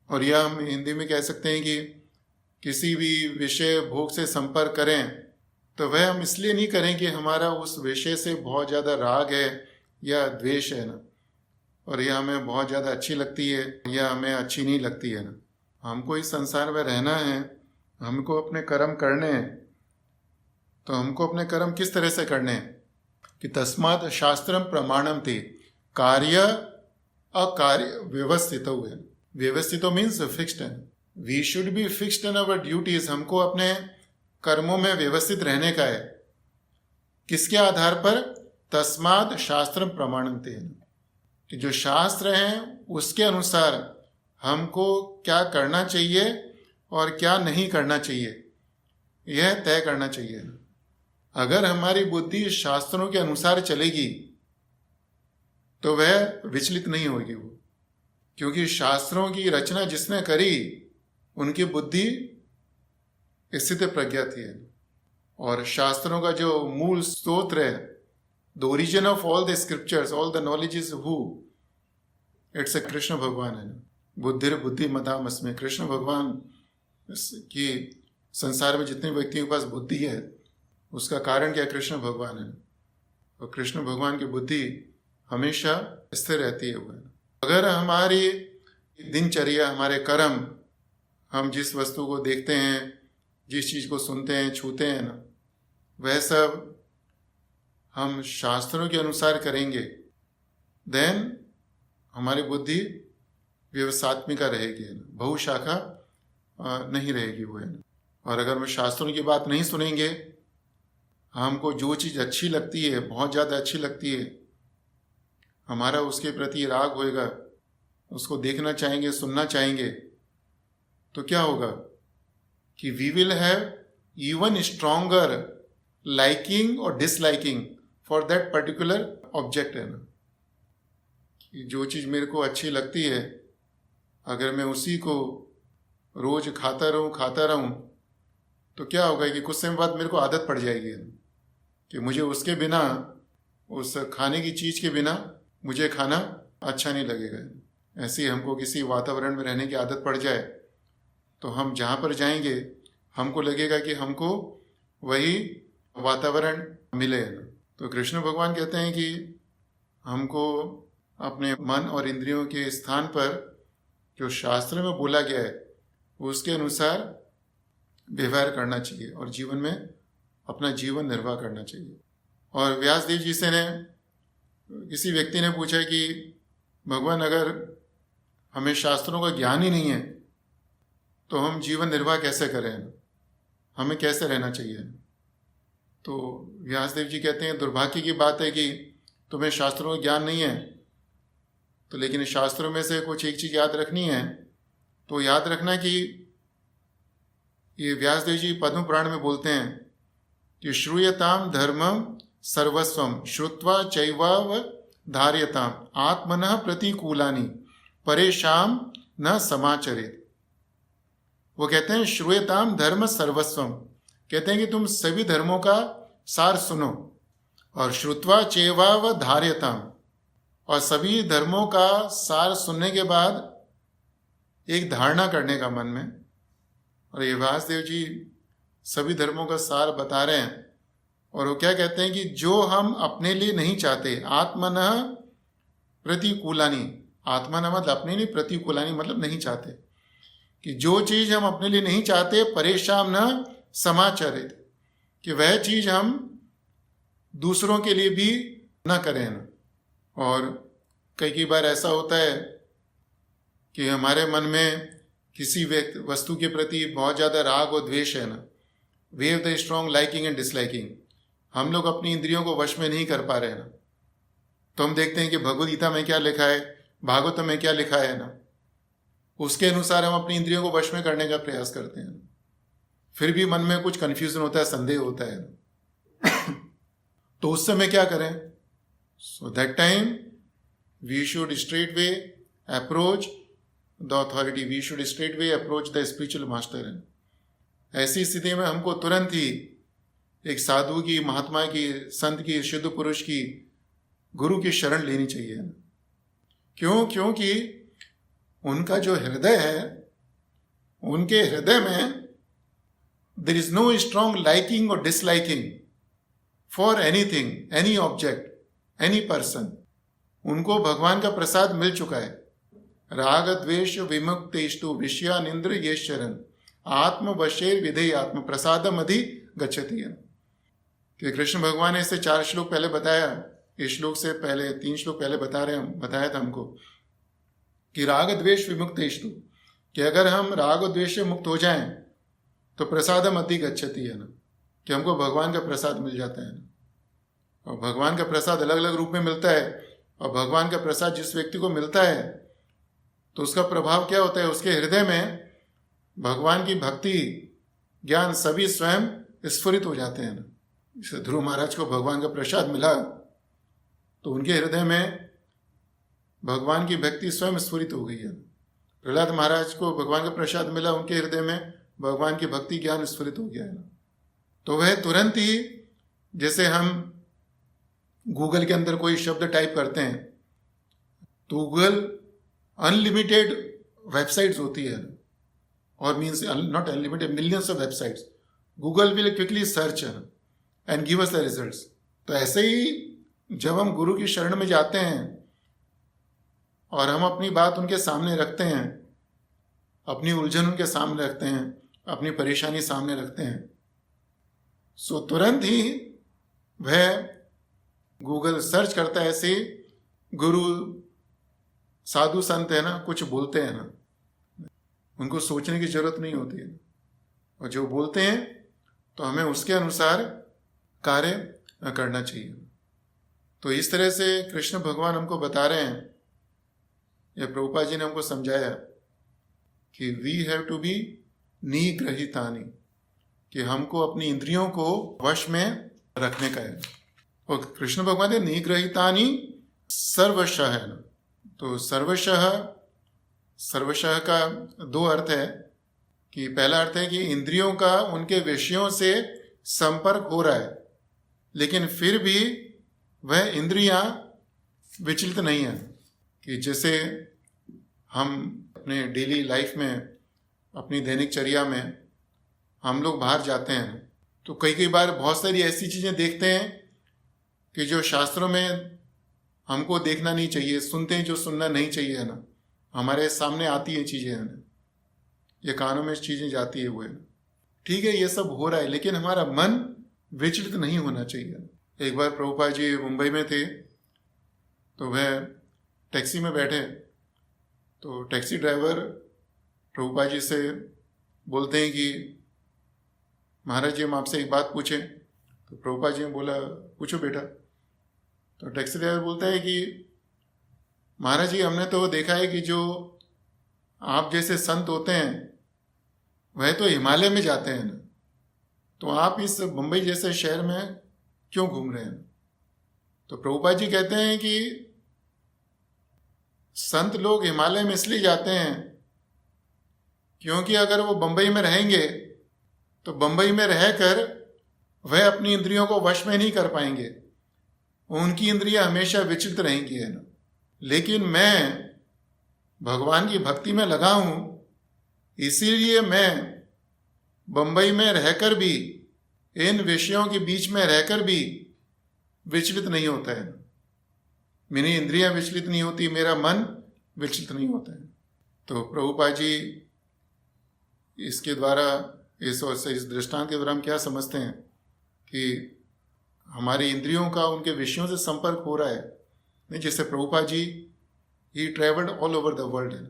और यह हम हिंदी में कह सकते हैं कि किसी भी विषय भोग से संपर्क करें तो वह हम इसलिए नहीं करें कि हमारा उस विषय से बहुत ज़्यादा राग है या द्वेष है ना, और यह हमें बहुत ज़्यादा अच्छी लगती है या हमें अच्छी नहीं लगती है ना. हमको इस संसार में रहना है, हमको अपने कर्म करने हैं. तो हमको अपने कर्म किस तरह से करने हैं कि तस्मात् शास्त्रम प्रमाणम थे कार्य अकार्य व्यवस्थित है. व्यवस्थित मीन्स फिक्स्ड है. We should be fixed in our duties. हमको अपने कर्मों में व्यवस्थित रहने का है. किसके आधार पर? तस्मात् शास्त्रम प्रमाणम थे, कि जो शास्त्र हैं उसके अनुसार हमको क्या करना चाहिए और क्या नहीं करना चाहिए, यह तय करना चाहिए. अगर हमारी बुद्धि शास्त्रों के अनुसार चलेगी तो वह विचलित नहीं होगी वो, क्योंकि शास्त्रों की रचना जिसने करी उनकी बुद्धि स्थित प्रज्ञा थी। और शास्त्रों का जो मूल स्रोत है, the origin of all the scriptures, all the knowledge is who, it's a Krishna भगवान है। बुद्धिर बुद्धिमतामस्मि, कृष्ण भगवान की संसार में जितने व्यक्तियों के पास बुद्धि है उसका कारण क्या? कृष्ण भगवान है। और कृष्ण भगवान की बुद्धि हमेशा स्थिर रहती है। अगर हमारी दिनचर्या, हमारे कर्म, हम जिस वस्तु को देखते हैं, जिस चीज को सुनते हैं, छूते हैं ना, वह सब हम शास्त्रों के अनुसार करेंगे, देन हमारी बुद्धि व्यवसात्मिका रहेगी, बहुशाखा नहीं रहेगी वो, है ना। और अगर हम शास्त्रों की बात नहीं सुनेंगे, हमको जो चीज़ अच्छी लगती है, बहुत ज़्यादा अच्छी लगती है, हमारा उसके प्रति राग होएगा, उसको देखना चाहेंगे, सुनना चाहेंगे, तो क्या होगा कि we will have even stronger liking और disliking for that particular object, है ना। कि जो चीज़ मेरे को अच्छी लगती है, अगर मैं उसी को रोज खाता रहूं तो क्या होगा कि कुछ समय बाद मेरे को आदत पड़ जाएगी कि मुझे उसके बिना, उस खाने की चीज़ के बिना मुझे खाना अच्छा नहीं लगेगा। ऐसे ही हमको किसी वातावरण में रहने की आदत पड़ जाए तो हम जहाँ पर जाएंगे हमको लगेगा कि हमको वही वातावरण मिले। तो कृष्ण भगवान कहते हैं कि हमको अपने मन और इंद्रियों के स्थान पर जो शास्त्र में बोला गया है उसके अनुसार व्यवहार करना चाहिए और जीवन में अपना जीवन निर्वाह करना चाहिए। और व्यासदेव जी से ने किसी व्यक्ति ने पूछा कि भगवान, अगर हमें शास्त्रों का ज्ञान ही नहीं है तो हम जीवन निर्वाह कैसे करें, हमें कैसे रहना चाहिए? तो व्यासदेव जी कहते हैं, दुर्भाग्य की बात है कि तुम्हें शास्त्रों का ज्ञान नहीं है, तो लेकिन शास्त्रों में से कुछ एक चीज़ याद रखनी है। तो याद रखना कि ये व्यासदेव जी पद्म पुराण में बोलते हैं कि श्रूयताम धर्मम सर्वस्वम श्रुत्वा चैवाव धार्यताम आत्मनः प्रतिकूलानि परेशान न समाचरित। वो कहते हैं श्रूयताम धर्म सर्वस्वम, कहते हैं कि तुम सभी धर्मों का सार सुनो, और श्रुत्वा चैवाव धार्यताम, और सभी धर्मों का सार सुनने के बाद एक धारणा करने का मन में। और ये व्यासदेव जी सभी धर्मों का सार बता रहे हैं। और वो क्या कहते हैं कि जो हम अपने लिए नहीं चाहते, आत्मनः प्रतिकूलानि, आत्मनः मतलब अपने लिए, प्रतिकूलानि मतलब नहीं चाहते, कि जो चीज़ हम अपने लिए नहीं चाहते, परेशान न समाचरित, कि वह चीज़ हम दूसरों के लिए भी न करें ना। और कई बार ऐसा होता है कि हमारे मन में किसी वस्तु के प्रति बहुत ज़्यादा राग और द्वेष है ना, we have the strong liking and disliking, हम लोग अपनी इंद्रियों को वश में नहीं कर पा रहे ना। तो हम देखते हैं कि भगवद गीता में क्या लिखा है, भागवत में क्या लिखा है ना, उसके अनुसार हम अपनी इंद्रियों को वश में करने का प्रयास करते हैं, फिर भी मन में कुछ कन्फ्यूजन होता है, संदेह होता है। तो उस समय क्या करें? So that time we should straightway approach the authority, we should straightway approach the spiritual master। ऐसी स्थिति में हमको तुरंत ही एक साधु की, महात्मा की, संत की, शुद्ध पुरुष की, गुरु की शरण लेनी चाहिए। क्यों? क्योंकि उनका जो हृदय है, उनके हृदय में there is no strong liking और disliking for anything, any object, any person. उनको भगवान का प्रसाद मिल चुका है। राग द्वेष विमुक्तेष्टु विषयानिंद्र ये शरण आत्मवशेर विधेय आत्म प्रसादम अधि गच्छति। कि कृष्ण भगवान ने इसे 4 श्लोक पहले बताया, इस श्लोक से पहले 3 श्लोक पहले बताया था हमको कि राग द्वेष विमुक्तेष्टु, कि अगर हम राग और द्वेष से मुक्त हो जाएं तो प्रसादम अधि गच्छति, है ना, कि हमको भगवान का प्रसाद मिल जाता है। और भगवान का प्रसाद अलग अलग रूप में मिलता है, और भगवान का प्रसाद जिस व्यक्ति को मिलता है तो उसका प्रभाव क्या होता है, उसके हृदय में भगवान की भक्ति, ज्ञान सभी स्वयं स्फुरित हो जाते हैं। जैसे ध्रुव महाराज को भगवान का प्रसाद मिला तो उनके हृदय में भगवान की भक्ति स्वयं स्फुरित हो गई है। प्रहलाद महाराज को भगवान का प्रसाद मिला, उनके हृदय में भगवान की भक्ति ज्ञान स्फुरित हो गया है। तो वह तुरंत ही, जैसे हम गूगल के अंदर कोई शब्द टाइप करते हैं तो गूगल अनलिमिटेड वेबसाइट्स होती है, और means not unlimited, millions of websites. Google will quickly search and give us the results. तो ऐसे ही जब हम गुरु की शरण में जाते हैं और हम अपनी बात उनके सामने रखते हैं, अपनी उलझन उनके सामने रखते हैं, अपनी परेशानी सामने रखते हैं, सो तुरंत ही वह गूगल सर्च करता है। ऐसे गुरु साधु संत है ना, कुछ बोलते हैं ना, उनको सोचने की जरूरत नहीं होती है, और जो बोलते हैं तो हमें उसके अनुसार कार्य करना चाहिए। तो इस तरह से कृष्ण भगवान हमको बता रहे हैं, या प्रभुपाद जी ने हमको समझाया कि वी हैव टू बी निग्रहितानि, कि हमको अपनी इंद्रियों को वश में रखने का है। और कृष्ण भगवान ने निग्रहितानि सर्वशः है ना, तो सर्वशः का दो अर्थ है। कि पहला अर्थ है कि इंद्रियों का उनके विषयों से संपर्क हो रहा है, लेकिन फिर भी वह इंद्रियां विचलित नहीं है। कि जैसे हम अपने डेली लाइफ में, अपनी दैनिक चर्या में हम लोग बाहर जाते हैं तो कई बार बहुत सारी ऐसी चीज़ें देखते हैं कि जो शास्त्रों में हमको देखना नहीं चाहिए, सुनते हैं जो सुनना नहीं चाहिए है ना, हमारे सामने आती है चीज़ें है ना, ये कानों में चीज़ें जाती है वो है ना। ठीक है, ये सब हो रहा है, लेकिन हमारा मन विचलित नहीं होना चाहिए। एक बार प्रभुपाद जी मुंबई में थे तो वह टैक्सी में बैठे, तो टैक्सी ड्राइवर प्रभुपाद जी से बोलते हैं कि महाराज जी हम आपसे एक बात पूछें। तो प्रभुपाद जी ने बोला पूछो बेटा। तो टैक्सी ड्राइवर बोलता है कि महाराज जी हमने तो देखा है कि जो आप जैसे संत होते हैं वह तो हिमालय में जाते हैं ना, तो आप इस मुंबई जैसे शहर में क्यों घूम रहे हैं? तो प्रभुपाद जी कहते हैं कि संत लोग हिमालय में इसलिए जाते हैं क्योंकि अगर वो बंबई में रहेंगे तो बंबई में रहकर वह अपनी इंद्रियों को वश में नहीं कर पाएंगे, उनकी इंद्रियां हमेशा विचलित रहेंगी है ना। लेकिन मैं भगवान की भक्ति में लगा हूं, इसीलिए मैं बंबई में रहकर भी, इन विषयों के बीच में रहकर भी विचलित नहीं होता है। मेरी इंद्रियां विचलित नहीं होती, मेरा मन विचलित नहीं होता है। तो प्रभुपाद जी इसके द्वारा, इस दृष्टांत के द्वारा हम क्या समझते हैं कि हमारी इंद्रियों का उनके विषयों से संपर्क हो रहा है। नहीं, जैसे Prabhupada ji he travelled all over the world है,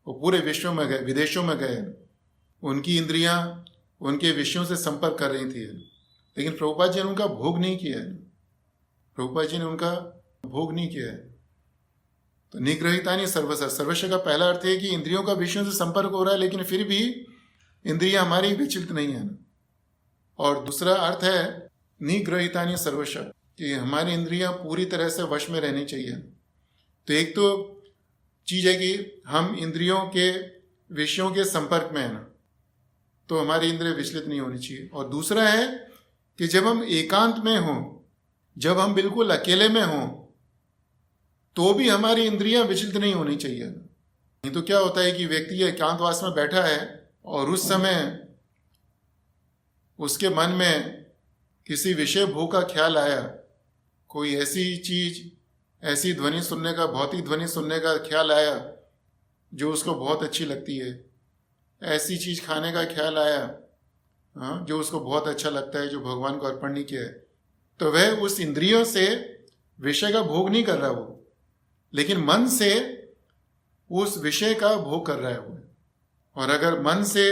वो पूरे विश्व में गए, विदेशों में गए, उनकी इंद्रियां उनके विषयों से संपर्क कर रही थी, लेकिन प्रभुपाद जी ने उनका भोग नहीं किया है। प्रभुपाद जी ने उनका भोग नहीं किया है। तो निग्रहितानि सर्वशः, सर्वशः का पहला अर्थ है कि इंद्रियों का विषयों से संपर्क हो रहा है लेकिन फिर भी इंद्रियां हमारी विचलित नहीं है। और दूसरा अर्थ है निग्रहितानि सर्वशः, कि हमारी इंद्रियां पूरी तरह से वश में रहनी चाहिए। तो एक तो चीज है कि हम इंद्रियों के विषयों के संपर्क में है ना, तो हमारी इंद्रियां विचलित नहीं होनी चाहिए। और दूसरा है कि जब हम एकांत में हों, जब हम बिल्कुल अकेले में हों, तो भी हमारी इंद्रियां विचलित नहीं होनी चाहिए। नहीं तो क्या होता है कि व्यक्ति एकांतवास में बैठा है और उस समय उसके मन में किसी विषय भोग का ख्याल आया, कोई ऐसी चीज, ऐसी ध्वनि सुनने का, भौतिक ध्वनि सुनने का ख्याल आया जो उसको बहुत अच्छी लगती है, ऐसी चीज खाने का ख्याल आया जो उसको बहुत अच्छा लगता है, जो भगवान को अर्पण नहीं किया है, तो वह उस इंद्रियों से विषय का भोग नहीं कर रहा वो, लेकिन मन से उस विषय का भोग कर रहा है वो। और अगर मन से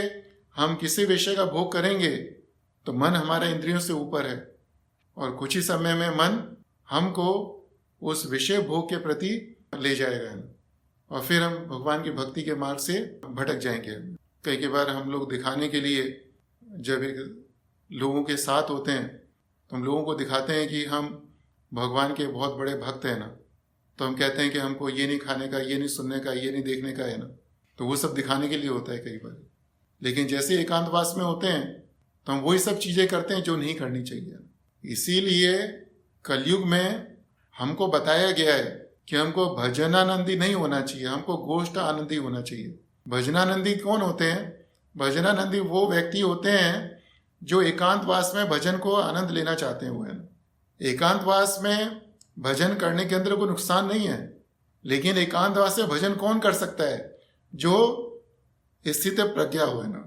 हम किसी विषय का भोग करेंगे तो मन हमारे इंद्रियों से ऊपर है, और कुछ ही समय में मन हमको उस विषय भोग के प्रति ले जाएगा, और फिर हम भगवान की भक्ति के मार्ग से भटक जाएंगे। कई बार हम लोग दिखाने के लिए जब एक लोगों के साथ होते हैं तो हम लोगों को दिखाते हैं कि हम भगवान के बहुत बड़े भक्त हैं ना, तो हम कहते हैं कि हमको ये नहीं खाने का, ये नहीं सुनने का, ये नहीं देखने का है ना, तो वो सब दिखाने के लिए होता है कई बार। लेकिन जैसे एकांतवास में होते हैं तो हम वही सब चीज़ें करते हैं जो नहीं करनी चाहिए। इसीलिए कलयुग में हमको बताया गया है कि हमको भजनानंदी नहीं होना चाहिए, हमको गोष्ठ आनंदी होना चाहिए। भजनानंदी कौन होते हैं? भजनानंदी वो व्यक्ति होते हैं जो एकांतवास में भजन को आनंद लेना चाहते हैं। वो है एकांतवास में भजन करने के अंदर कोई नुकसान नहीं है, लेकिन एकांतवास से भजन कौन कर सकता है? जो स्थित प्रज्ञा हो, है ना।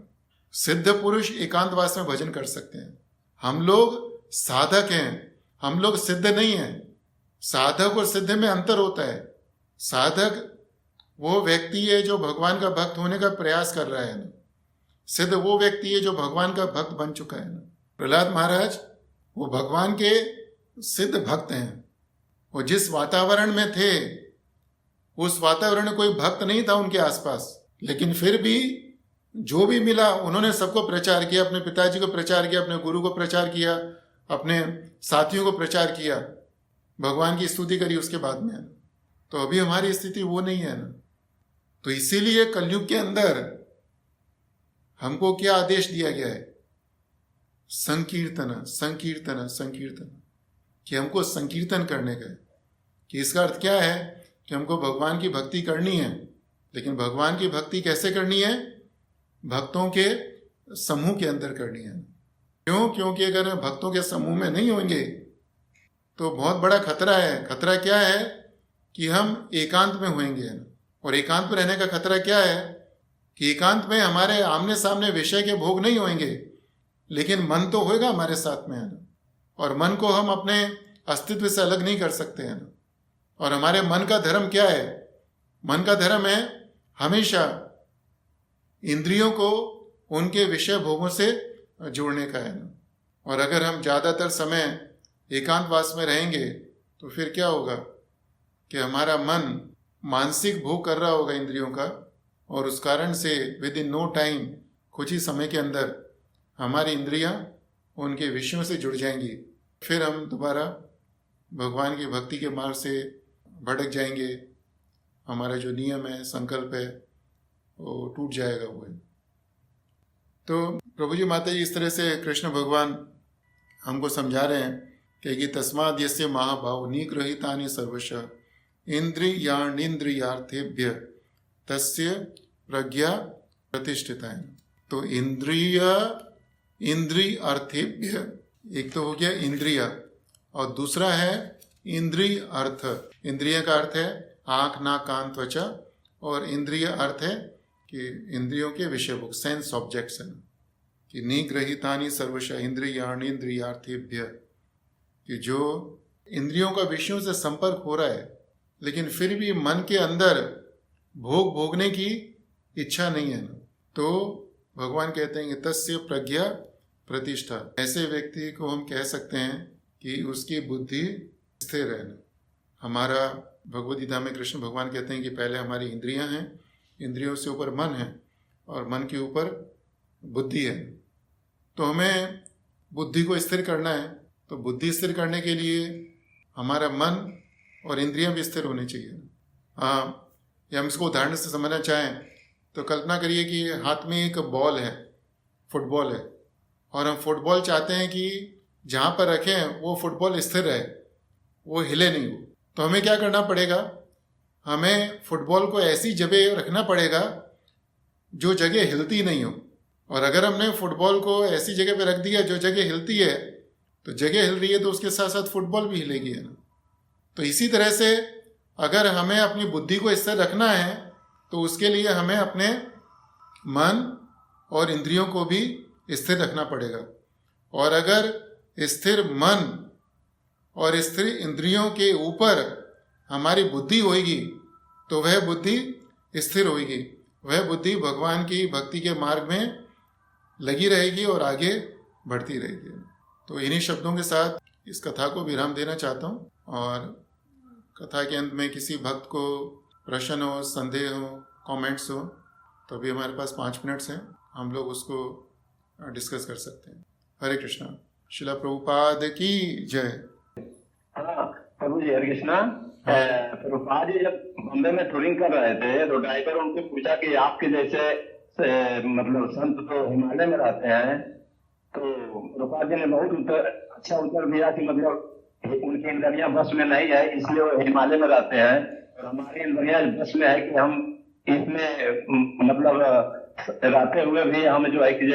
सिद्ध पुरुष एकांतवास में भजन कर सकते हैं। हम लोग साधक हैं, हम लोग सिद्ध नहीं हैं। साधक और सिद्ध में अंतर होता है। साधक वो व्यक्ति है जो भगवान का भक्त होने का प्रयास कर रहा है ना। सिद्ध वो व्यक्ति है जो भगवान का भक्त बन चुका है ना। प्रहलाद महाराज वो भगवान के सिद्ध भक्त हैं। वो जिस वातावरण में थे उस वातावरण में कोई भक्त नहीं था उनके आसपास, लेकिन फिर भी जो भी मिला उन्होंने सबको प्रचार किया। अपने पिताजी को प्रचार किया, अपने गुरु को प्रचार किया, अपने साथियों को प्रचार किया, भगवान की स्तुति करी उसके बाद में। तो अभी हमारी स्थिति वो नहीं है ना। तो इसीलिए कलयुग के अंदर हमको क्या आदेश दिया गया है? संकीर्तन संकीर्तन संकीर्तन, कि हमको संकीर्तन करने का है। कि इसका अर्थ क्या है? कि हमको भगवान की भक्ति करनी है। लेकिन भगवान की भक्ति कैसे करनी है? भक्तों के समूह के अंदर करनी है। क्यों? क्योंकि अगर भक्तों के समूह में नहीं होंगे तो बहुत बड़ा खतरा है। खतरा क्या है? कि हम एकांत में होंगे। और एकांत में रहने का खतरा क्या है? कि एकांत में हमारे आमने सामने विषय के भोग नहीं होंगे, लेकिन मन तो होएगा हमारे साथ में, है ना। और मन को हम अपने अस्तित्व से अलग नहीं कर सकते हैं। और हमारे मन का धर्म क्या है? मन का धर्म है हमेशा इंद्रियों को उनके विषय भोगों से जोड़ने का है ना। और अगर हम ज़्यादातर समय एकांतवास में रहेंगे तो फिर क्या होगा? कि हमारा मन मानसिक भोग कर रहा होगा इंद्रियों का, और उस कारण से विद इन नो टाइम, कुछ ही समय के अंदर हमारी इंद्रियां उनके विषयों से जुड़ जाएंगी। फिर हम दोबारा भगवान की भक्ति के मार्ग से भटक जाएंगे। हमारा जो नियम है, संकल्प है, वो टूट जाएगा। वो है। तो प्रभु जी, माता जी, इस तरह से कृष्ण भगवान हमको समझा रहे हैं कि तस्माद् यस्य महाभाव निगृहीतानि सर्वशः इंद्रियाणीन्द्रियार्थेभ्य तस्य प्रज्ञा प्रतिष्ठिता है। तो इंद्रिय अर्थेभ्य, एक तो हो गया इंद्रिया, और दूसरा है इंद्रिय अर्थ। इंद्रिय का अर्थ है आंख, नाक, कान, त्वचा, और इंद्रिय अर्थ है कि इंद्रियों के विषय भोग, सेंस ऑब्जेक्ट्स है। कि निगृहीतानि सर्वशः इंद्रियाणीन्द्रियार्थेभ्य, कि जो इंद्रियों का विषयों से संपर्क हो रहा है लेकिन फिर भी मन के अंदर भोग भोगने की इच्छा नहीं है ना, तो भगवान कहते हैं कि तस्य प्रज्ञा प्रतिष्ठा। ऐसे व्यक्ति को हम कह सकते हैं कि उसकी बुद्धि स्थिर है। हमारा भगवद गीता में कृष्ण भगवान कहते हैं कि पहले हमारी इंद्रियां हैं, इंद्रियों से ऊपर मन है, और मन के ऊपर बुद्धि है। तो हमें बुद्धि को स्थिर करना है। तो बुद्धि स्थिर करने के लिए हमारा मन और इंद्रियां भी स्थिर होनी चाहिए। या हम इसको उदाहरण से समझना चाहें तो कल्पना करिए कि हाथ में एक बॉल है, फुटबॉल है, और हम फुटबॉल चाहते हैं कि जहाँ पर रखें वो फुटबॉल स्थिर रहे, वो हिले नहीं हो। तो हमें क्या करना पड़ेगा? हमें फुटबॉल को ऐसी जगह रखना पड़ेगा जो जगह हिलती नहीं हो। और अगर हमने फुटबॉल को ऐसी जगह पे रख दिया जो जगह हिलती है, तो जगह हिल रही है तो उसके साथ साथ फुटबॉल भी हिलेगी, है ना। तो इसी तरह से अगर हमें अपनी बुद्धि को स्थिर रखना है तो उसके लिए हमें अपने मन और इंद्रियों को भी स्थिर रखना पड़ेगा। और अगर स्थिर मन और स्थिर इंद्रियों के ऊपर हमारी बुद्धि होगी तो वह बुद्धि स्थिर होगी, वह बुद्धि भगवान की भक्ति के मार्ग में लगी रहेगी और आगे बढ़ती रहेगी। तो इन्हीं शब्दों के साथ इस कथा को विराम देना चाहता हूँ। और कथा के अंत में किसी भक्त को प्रश्न हो, संदेह हो, कमेंट्स हो, तो अभी हमारे पास 5 मिनट्स हैं, हम लोग उसको डिस्कस कर सकते हैं। हरे कृष्णा। शिला प्रभुपाद की जय। हाँ प्रभु जी हरे कृष्णा। प्रभुपाद जी जब बॉम्बे में टूरिंग कर रहे थे तो ड्राइवर उनसे पूछा कि आपके जैसे मतलब संत तो हिमालय में रहते हैं, तो प्रभुपाद जी ने बहुत अच्छा उत्तर दिया कि मतलब उनकी इंद्रियां बस में नहीं है इसलिए वो हिमालय में रहते हैं, और हमारी इंद्रियां बस में है कि हम इसमें मतलब रहते हुए भी हम जो है कि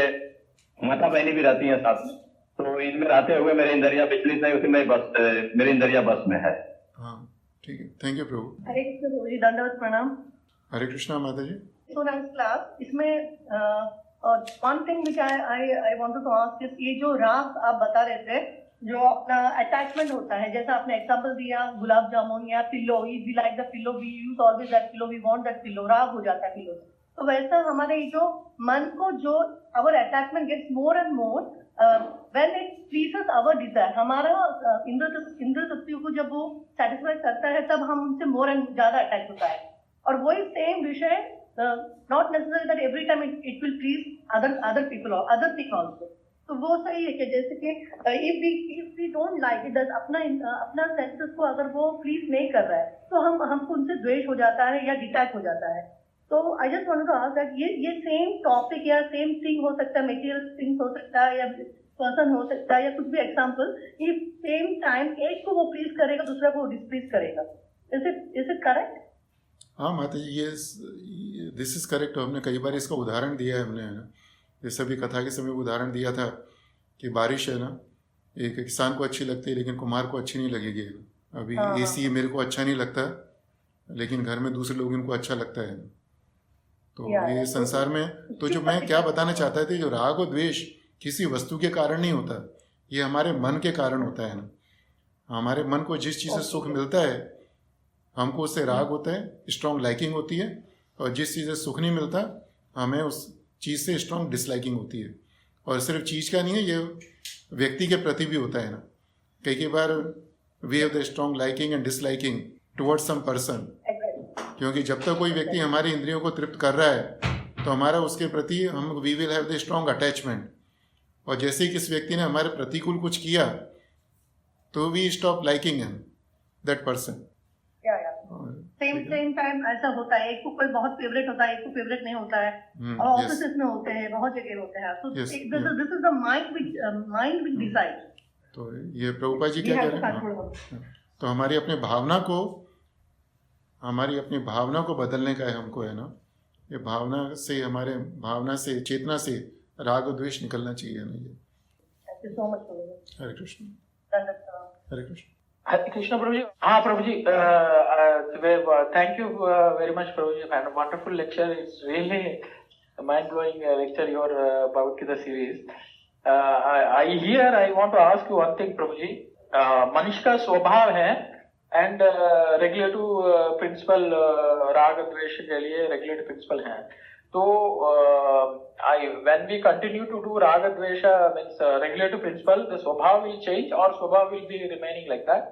माता बहनी भी रहती हैं साथ में, तो इनमें रहते हुए मेरी इंद्रिया विचलित है, उसी में बस मेरी इंद्रिया बस में है। हाँ ठीक है, थैंक यू प्रभु। हरे कृष्ण प्रभु जी, दंडवत प्रणाम। हरे कृष्णा माता जी। So nice class. इसमें one thing which I wanted to ask is, ये जो राग आप बता रहे थे, जो अपना अटैचमेंट होता है, जैसा आपने एग्जांपल दिया गुलाब जामुन या pillow, we like the pillow, we use always that pillow, we want that pillow, राग हो जाता है पिल्लो से। तो वैसा हमारे जो मन को जो our attachment gets more and more when it pleases our desire, हमारा इंद्र तृप्तियों को जब वो सेटिस्फाई करता है तब हम उनसे मोर एंड ज्यादा अटैच होता है। और वही सेम विषय not necessary that every time it will please other people और अदर थिंग ऑल्सो। तो वो सही है कि जैसे कि if we don't like it, अपना सेंसेस को अगर वो प्लीज नहीं कर रहा है तो हमको उनसे द्वेष हो जाता है या डिटैच हो जाता है। तो I just wanted to ask that ये सेम टॉपिक या सेम थिंग हो सकता है, मटेरियल थिंग्स हो सकता है या पर्सन हो सकता है या कुछ भी एग्जांपल, ये सेम टाइम एक को वो प्लीज करेगा दूसरा को डिसप्लीज करेगा। Is it correct? हाँ माता जी, ये दिस इज करेक्ट। हमने कई बार इसका उदाहरण दिया है, हमने जैसे भी कथा के समय उदाहरण दिया था कि बारिश है ना, एक किसान को अच्छी लगती है लेकिन कुम्हार को अच्छी नहीं लगेगी। अभी हाँ, एसी मेरे को अच्छा नहीं लगता लेकिन घर में दूसरे लोगों को अच्छा लगता है। तो ये संसार में, तो जो मैं क्या बताना चाहता था, जो राग और द्वेष किसी वस्तु के कारण नहीं होता, ये हमारे मन के कारण होता है ना। हमारे मन को जिस चीज़ से सुख मिलता है हमको उससे राग होता है, स्ट्रॉन्ग लाइकिंग होती है, और जिस चीज़ से सुख नहीं मिलता हमें उस चीज़ से स्ट्रॉन्ग डिसलाइकिंग होती है। और सिर्फ चीज़ का नहीं है, ये व्यक्ति के प्रति भी होता है ना। कई बार we have the strong liking and disliking towards some person, क्योंकि जब तक कोई व्यक्ति हमारी इंद्रियों को तृप्त कर रहा है तो हमारा उसके प्रति हम we will have the strong attachment. और जैसे ही किस व्यक्ति ने हमारे प्रतिकूल कुछ किया तो we stop liking him that person. Same time ऐसा होता है, एक को कोई बहुत फेवरेट होता है, एक को फेवरेट नहीं होता है, और ऑफिसेस में होते हैं, बहुत जगह होते हैं। So this is the mind which decide. तो ये प्रभुपाद जी क्या कह रहे हैं, तो हमारी अपनी भावना को बदलने का है हमको, है ना। ये भावना से चेतना से राग और द्वेष निकलना चाहिए ना। ये thank you so much. Hare Krishna. Hare Krishna. Hare Krishna प्रभु जी। हाँ प्रभु जी, थैंक यू वेरी मच प्रभु जी, and a wonderful lecture. It's really mind blowing lecture, your Bhagavad Gita series. I want to ask you one thing प्रभु जी। मनुष्य का स्वभाव है एंड रेगुलेटिव प्रिंसिपल, राग द्वेष के लिए रेगुलेटिव प्रिंसिपल है। तो when we continue to do raga dvesha means regulative principle, the swabhav will change or swabhav will be remaining like that.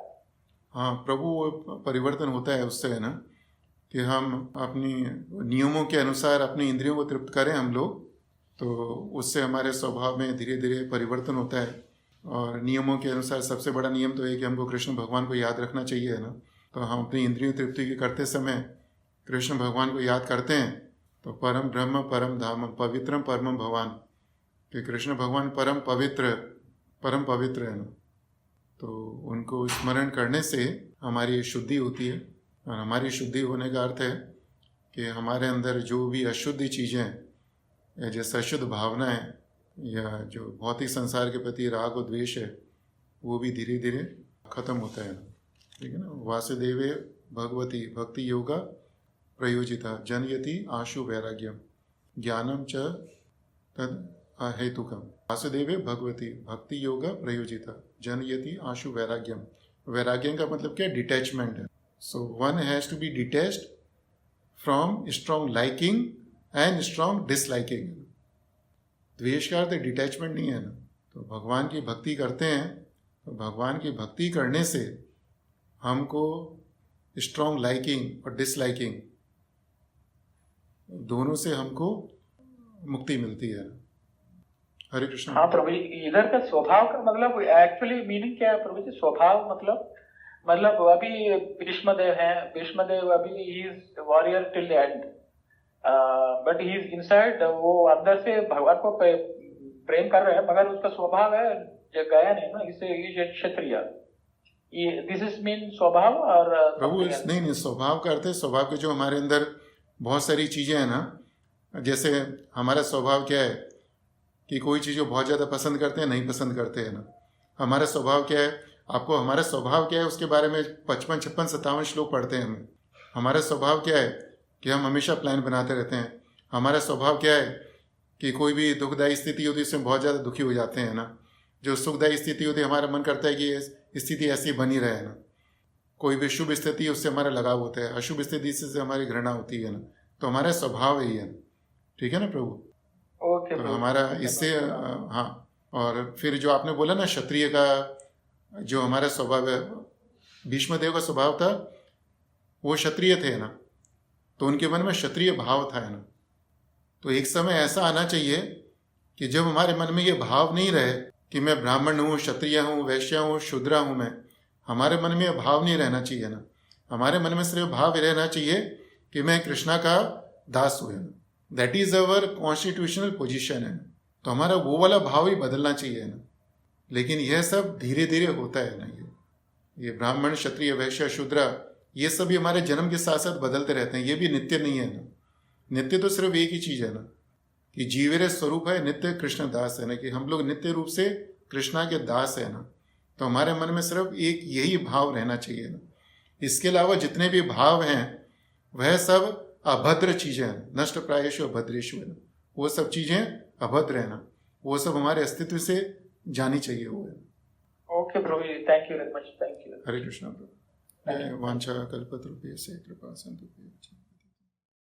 हाँ प्रभु, वो परिवर्तन होता है उससे, है ना, कि हम अपनी नियमों के अनुसार अपनी इंद्रियों को तृप्त करें हम लोग, तो उससे हमारे स्वभाव में धीरे धीरे परिवर्तन होता है। और नियमों के अनुसार सबसे बड़ा नियम तो है कि हमको कृष्ण भगवान को याद रखना चाहिए, है ना। तो हम अपनी इंद्रियों तृप्ति के करते समय कृष्ण भगवान को याद करते हैं तो परम ब्रह्म परम धाम पवित्रम परम भगवान, कि कृष्ण भगवान परम पवित्र है ना। तो उनको स्मरण करने से हमारी शुद्धि होती है, और हमारी शुद्धि होने का अर्थ है कि हमारे अंदर जो भी अशुद्ध चीज़ें या जैसे अशुद्ध भावना है या जो भौतिक संसार के प्रति राग और द्वेष है वो भी धीरे धीरे खत्म होता है, ठीक है ना। वासुदेवे भगवती भक्ति योगा प्रयोजिता जनयति आशु वैराग्यम ज्ञानम च तद अहेतुकम। वासुदेवे भगवती भक्ति योगा प्रयोजिता जनयति आशु वैराग्यम। वैराग्यम का मतलब क्या? डिटैचमेंट है। So one has to be detached from strong liking and strong disliking. द्वेष का अर्थ डिटैचमेंट नहीं है ना। तो भगवान की भक्ति करते हैं तो भगवान की भक्ति करने से हमको स्ट्रॉन्ग लाइकिंग और डिसलाइकिंग दोनों से हमको मुक्ति मिलती है। हरे कृष्ण। हाँ प्रभु जी, इधर का स्वभाव का मतलब एक्चुअली मीनिंग क्या है प्रभु जी? स्वभाव मतलब अभी भीष्मदेव हैं, भीष्मदेव अभी he is warrior till and, but he is inside, वो अंदर से भगवान को प्रेम कर रहे हैं, मगर उसका स्वभाव है जो गया नहीं ना, इसे क्षत्रिय, दिस इज मीन स्वभाव। और प्रभु नहीं, स्वभाव का अर्थ है स्वभाव के जो हमारे अंदर बहुत सारी चीजें हैं ना, जैसे हमारा स्वभाव क्या है कि कोई चीज़ को बहुत ज़्यादा पसंद करते हैं, नहीं पसंद करते हैं ना। हमारा स्वभाव क्या है, आपको हमारा स्वभाव क्या है उसके बारे में 55, 56, 57 श्लोक पढ़ते हैं हम। हमारा स्वभाव क्या है कि हम हमेशा प्लान बनाते रहते हैं। हमारा स्वभाव क्या है कि कोई भी दुखदायी स्थिति होती है उसमें बहुत ज़्यादा दुखी हो जाते हैं ना। जो सुखदायी स्थिति होती है हमारा मन करता है कि ये स्थिति ऐसी बनी रहे ना। कोई भी शुभ स्थिति उससे हमारा लगाव होता है, अशुभ स्थिति से हमारी घृणा होती है ना। तो हमारा स्वभाव ही है, ठीक है ना प्रभु? ओके तो हमारा इससे हाँ। और फिर जो आपने बोला ना क्षत्रिय का जो हमारा स्वभाव है, भीष्मदेव का स्वभाव था, वो क्षत्रिय थे ना, तो उनके मन में क्षत्रिय भाव था ना। तो एक समय ऐसा आना चाहिए कि जब हमारे मन में ये भाव नहीं रहे कि मैं ब्राह्मण हूँ, क्षत्रिय हूँ, वैश्य हूँ, शूद्र हूँ मैं, हमारे मन में ये भाव नहीं रहना चाहिए ना। हमारे मन में सिर्फ भाव रहना चाहिए कि मैं कृष्णा का दास हूँ। That is our constitutional position है। तो हमारा वो वाला भाव ही बदलना चाहिए ना। लेकिन यह सब धीरे धीरे होता है ना। ये ब्राह्मण, क्षत्रिय, वैश्य, शूद्र, ये सब भी हमारे जन्म के साथ साथ बदलते रहते हैं। ये भी नित्य नहीं है ना। नित्य तो सिर्फ एक ही चीज है ना कि जीवेरे स्वरूप है, नित्य कृष्ण दास है ना, कि हम लोग नित्य रूप से कृष्णा के दास है ना। तो हमारे मन में सिर्फ एक यही भाव रहना चाहिए ना। इसके अलावा जितने भी भाव हैं वह सब अभद्र चीजें हैं, नष्ट प्रायेषु अभद्रेषु है ना। वो सब चीजें अभद्र है ना, वो सब हमारे अस्तित्व से जानी चाहिए वो है। ओके प्रभु, thank you very much, thank you. Hare Krishna प्रभु। वांछा कल्पतरुभ्यश्च कृपा सिंधुभ्यश्च।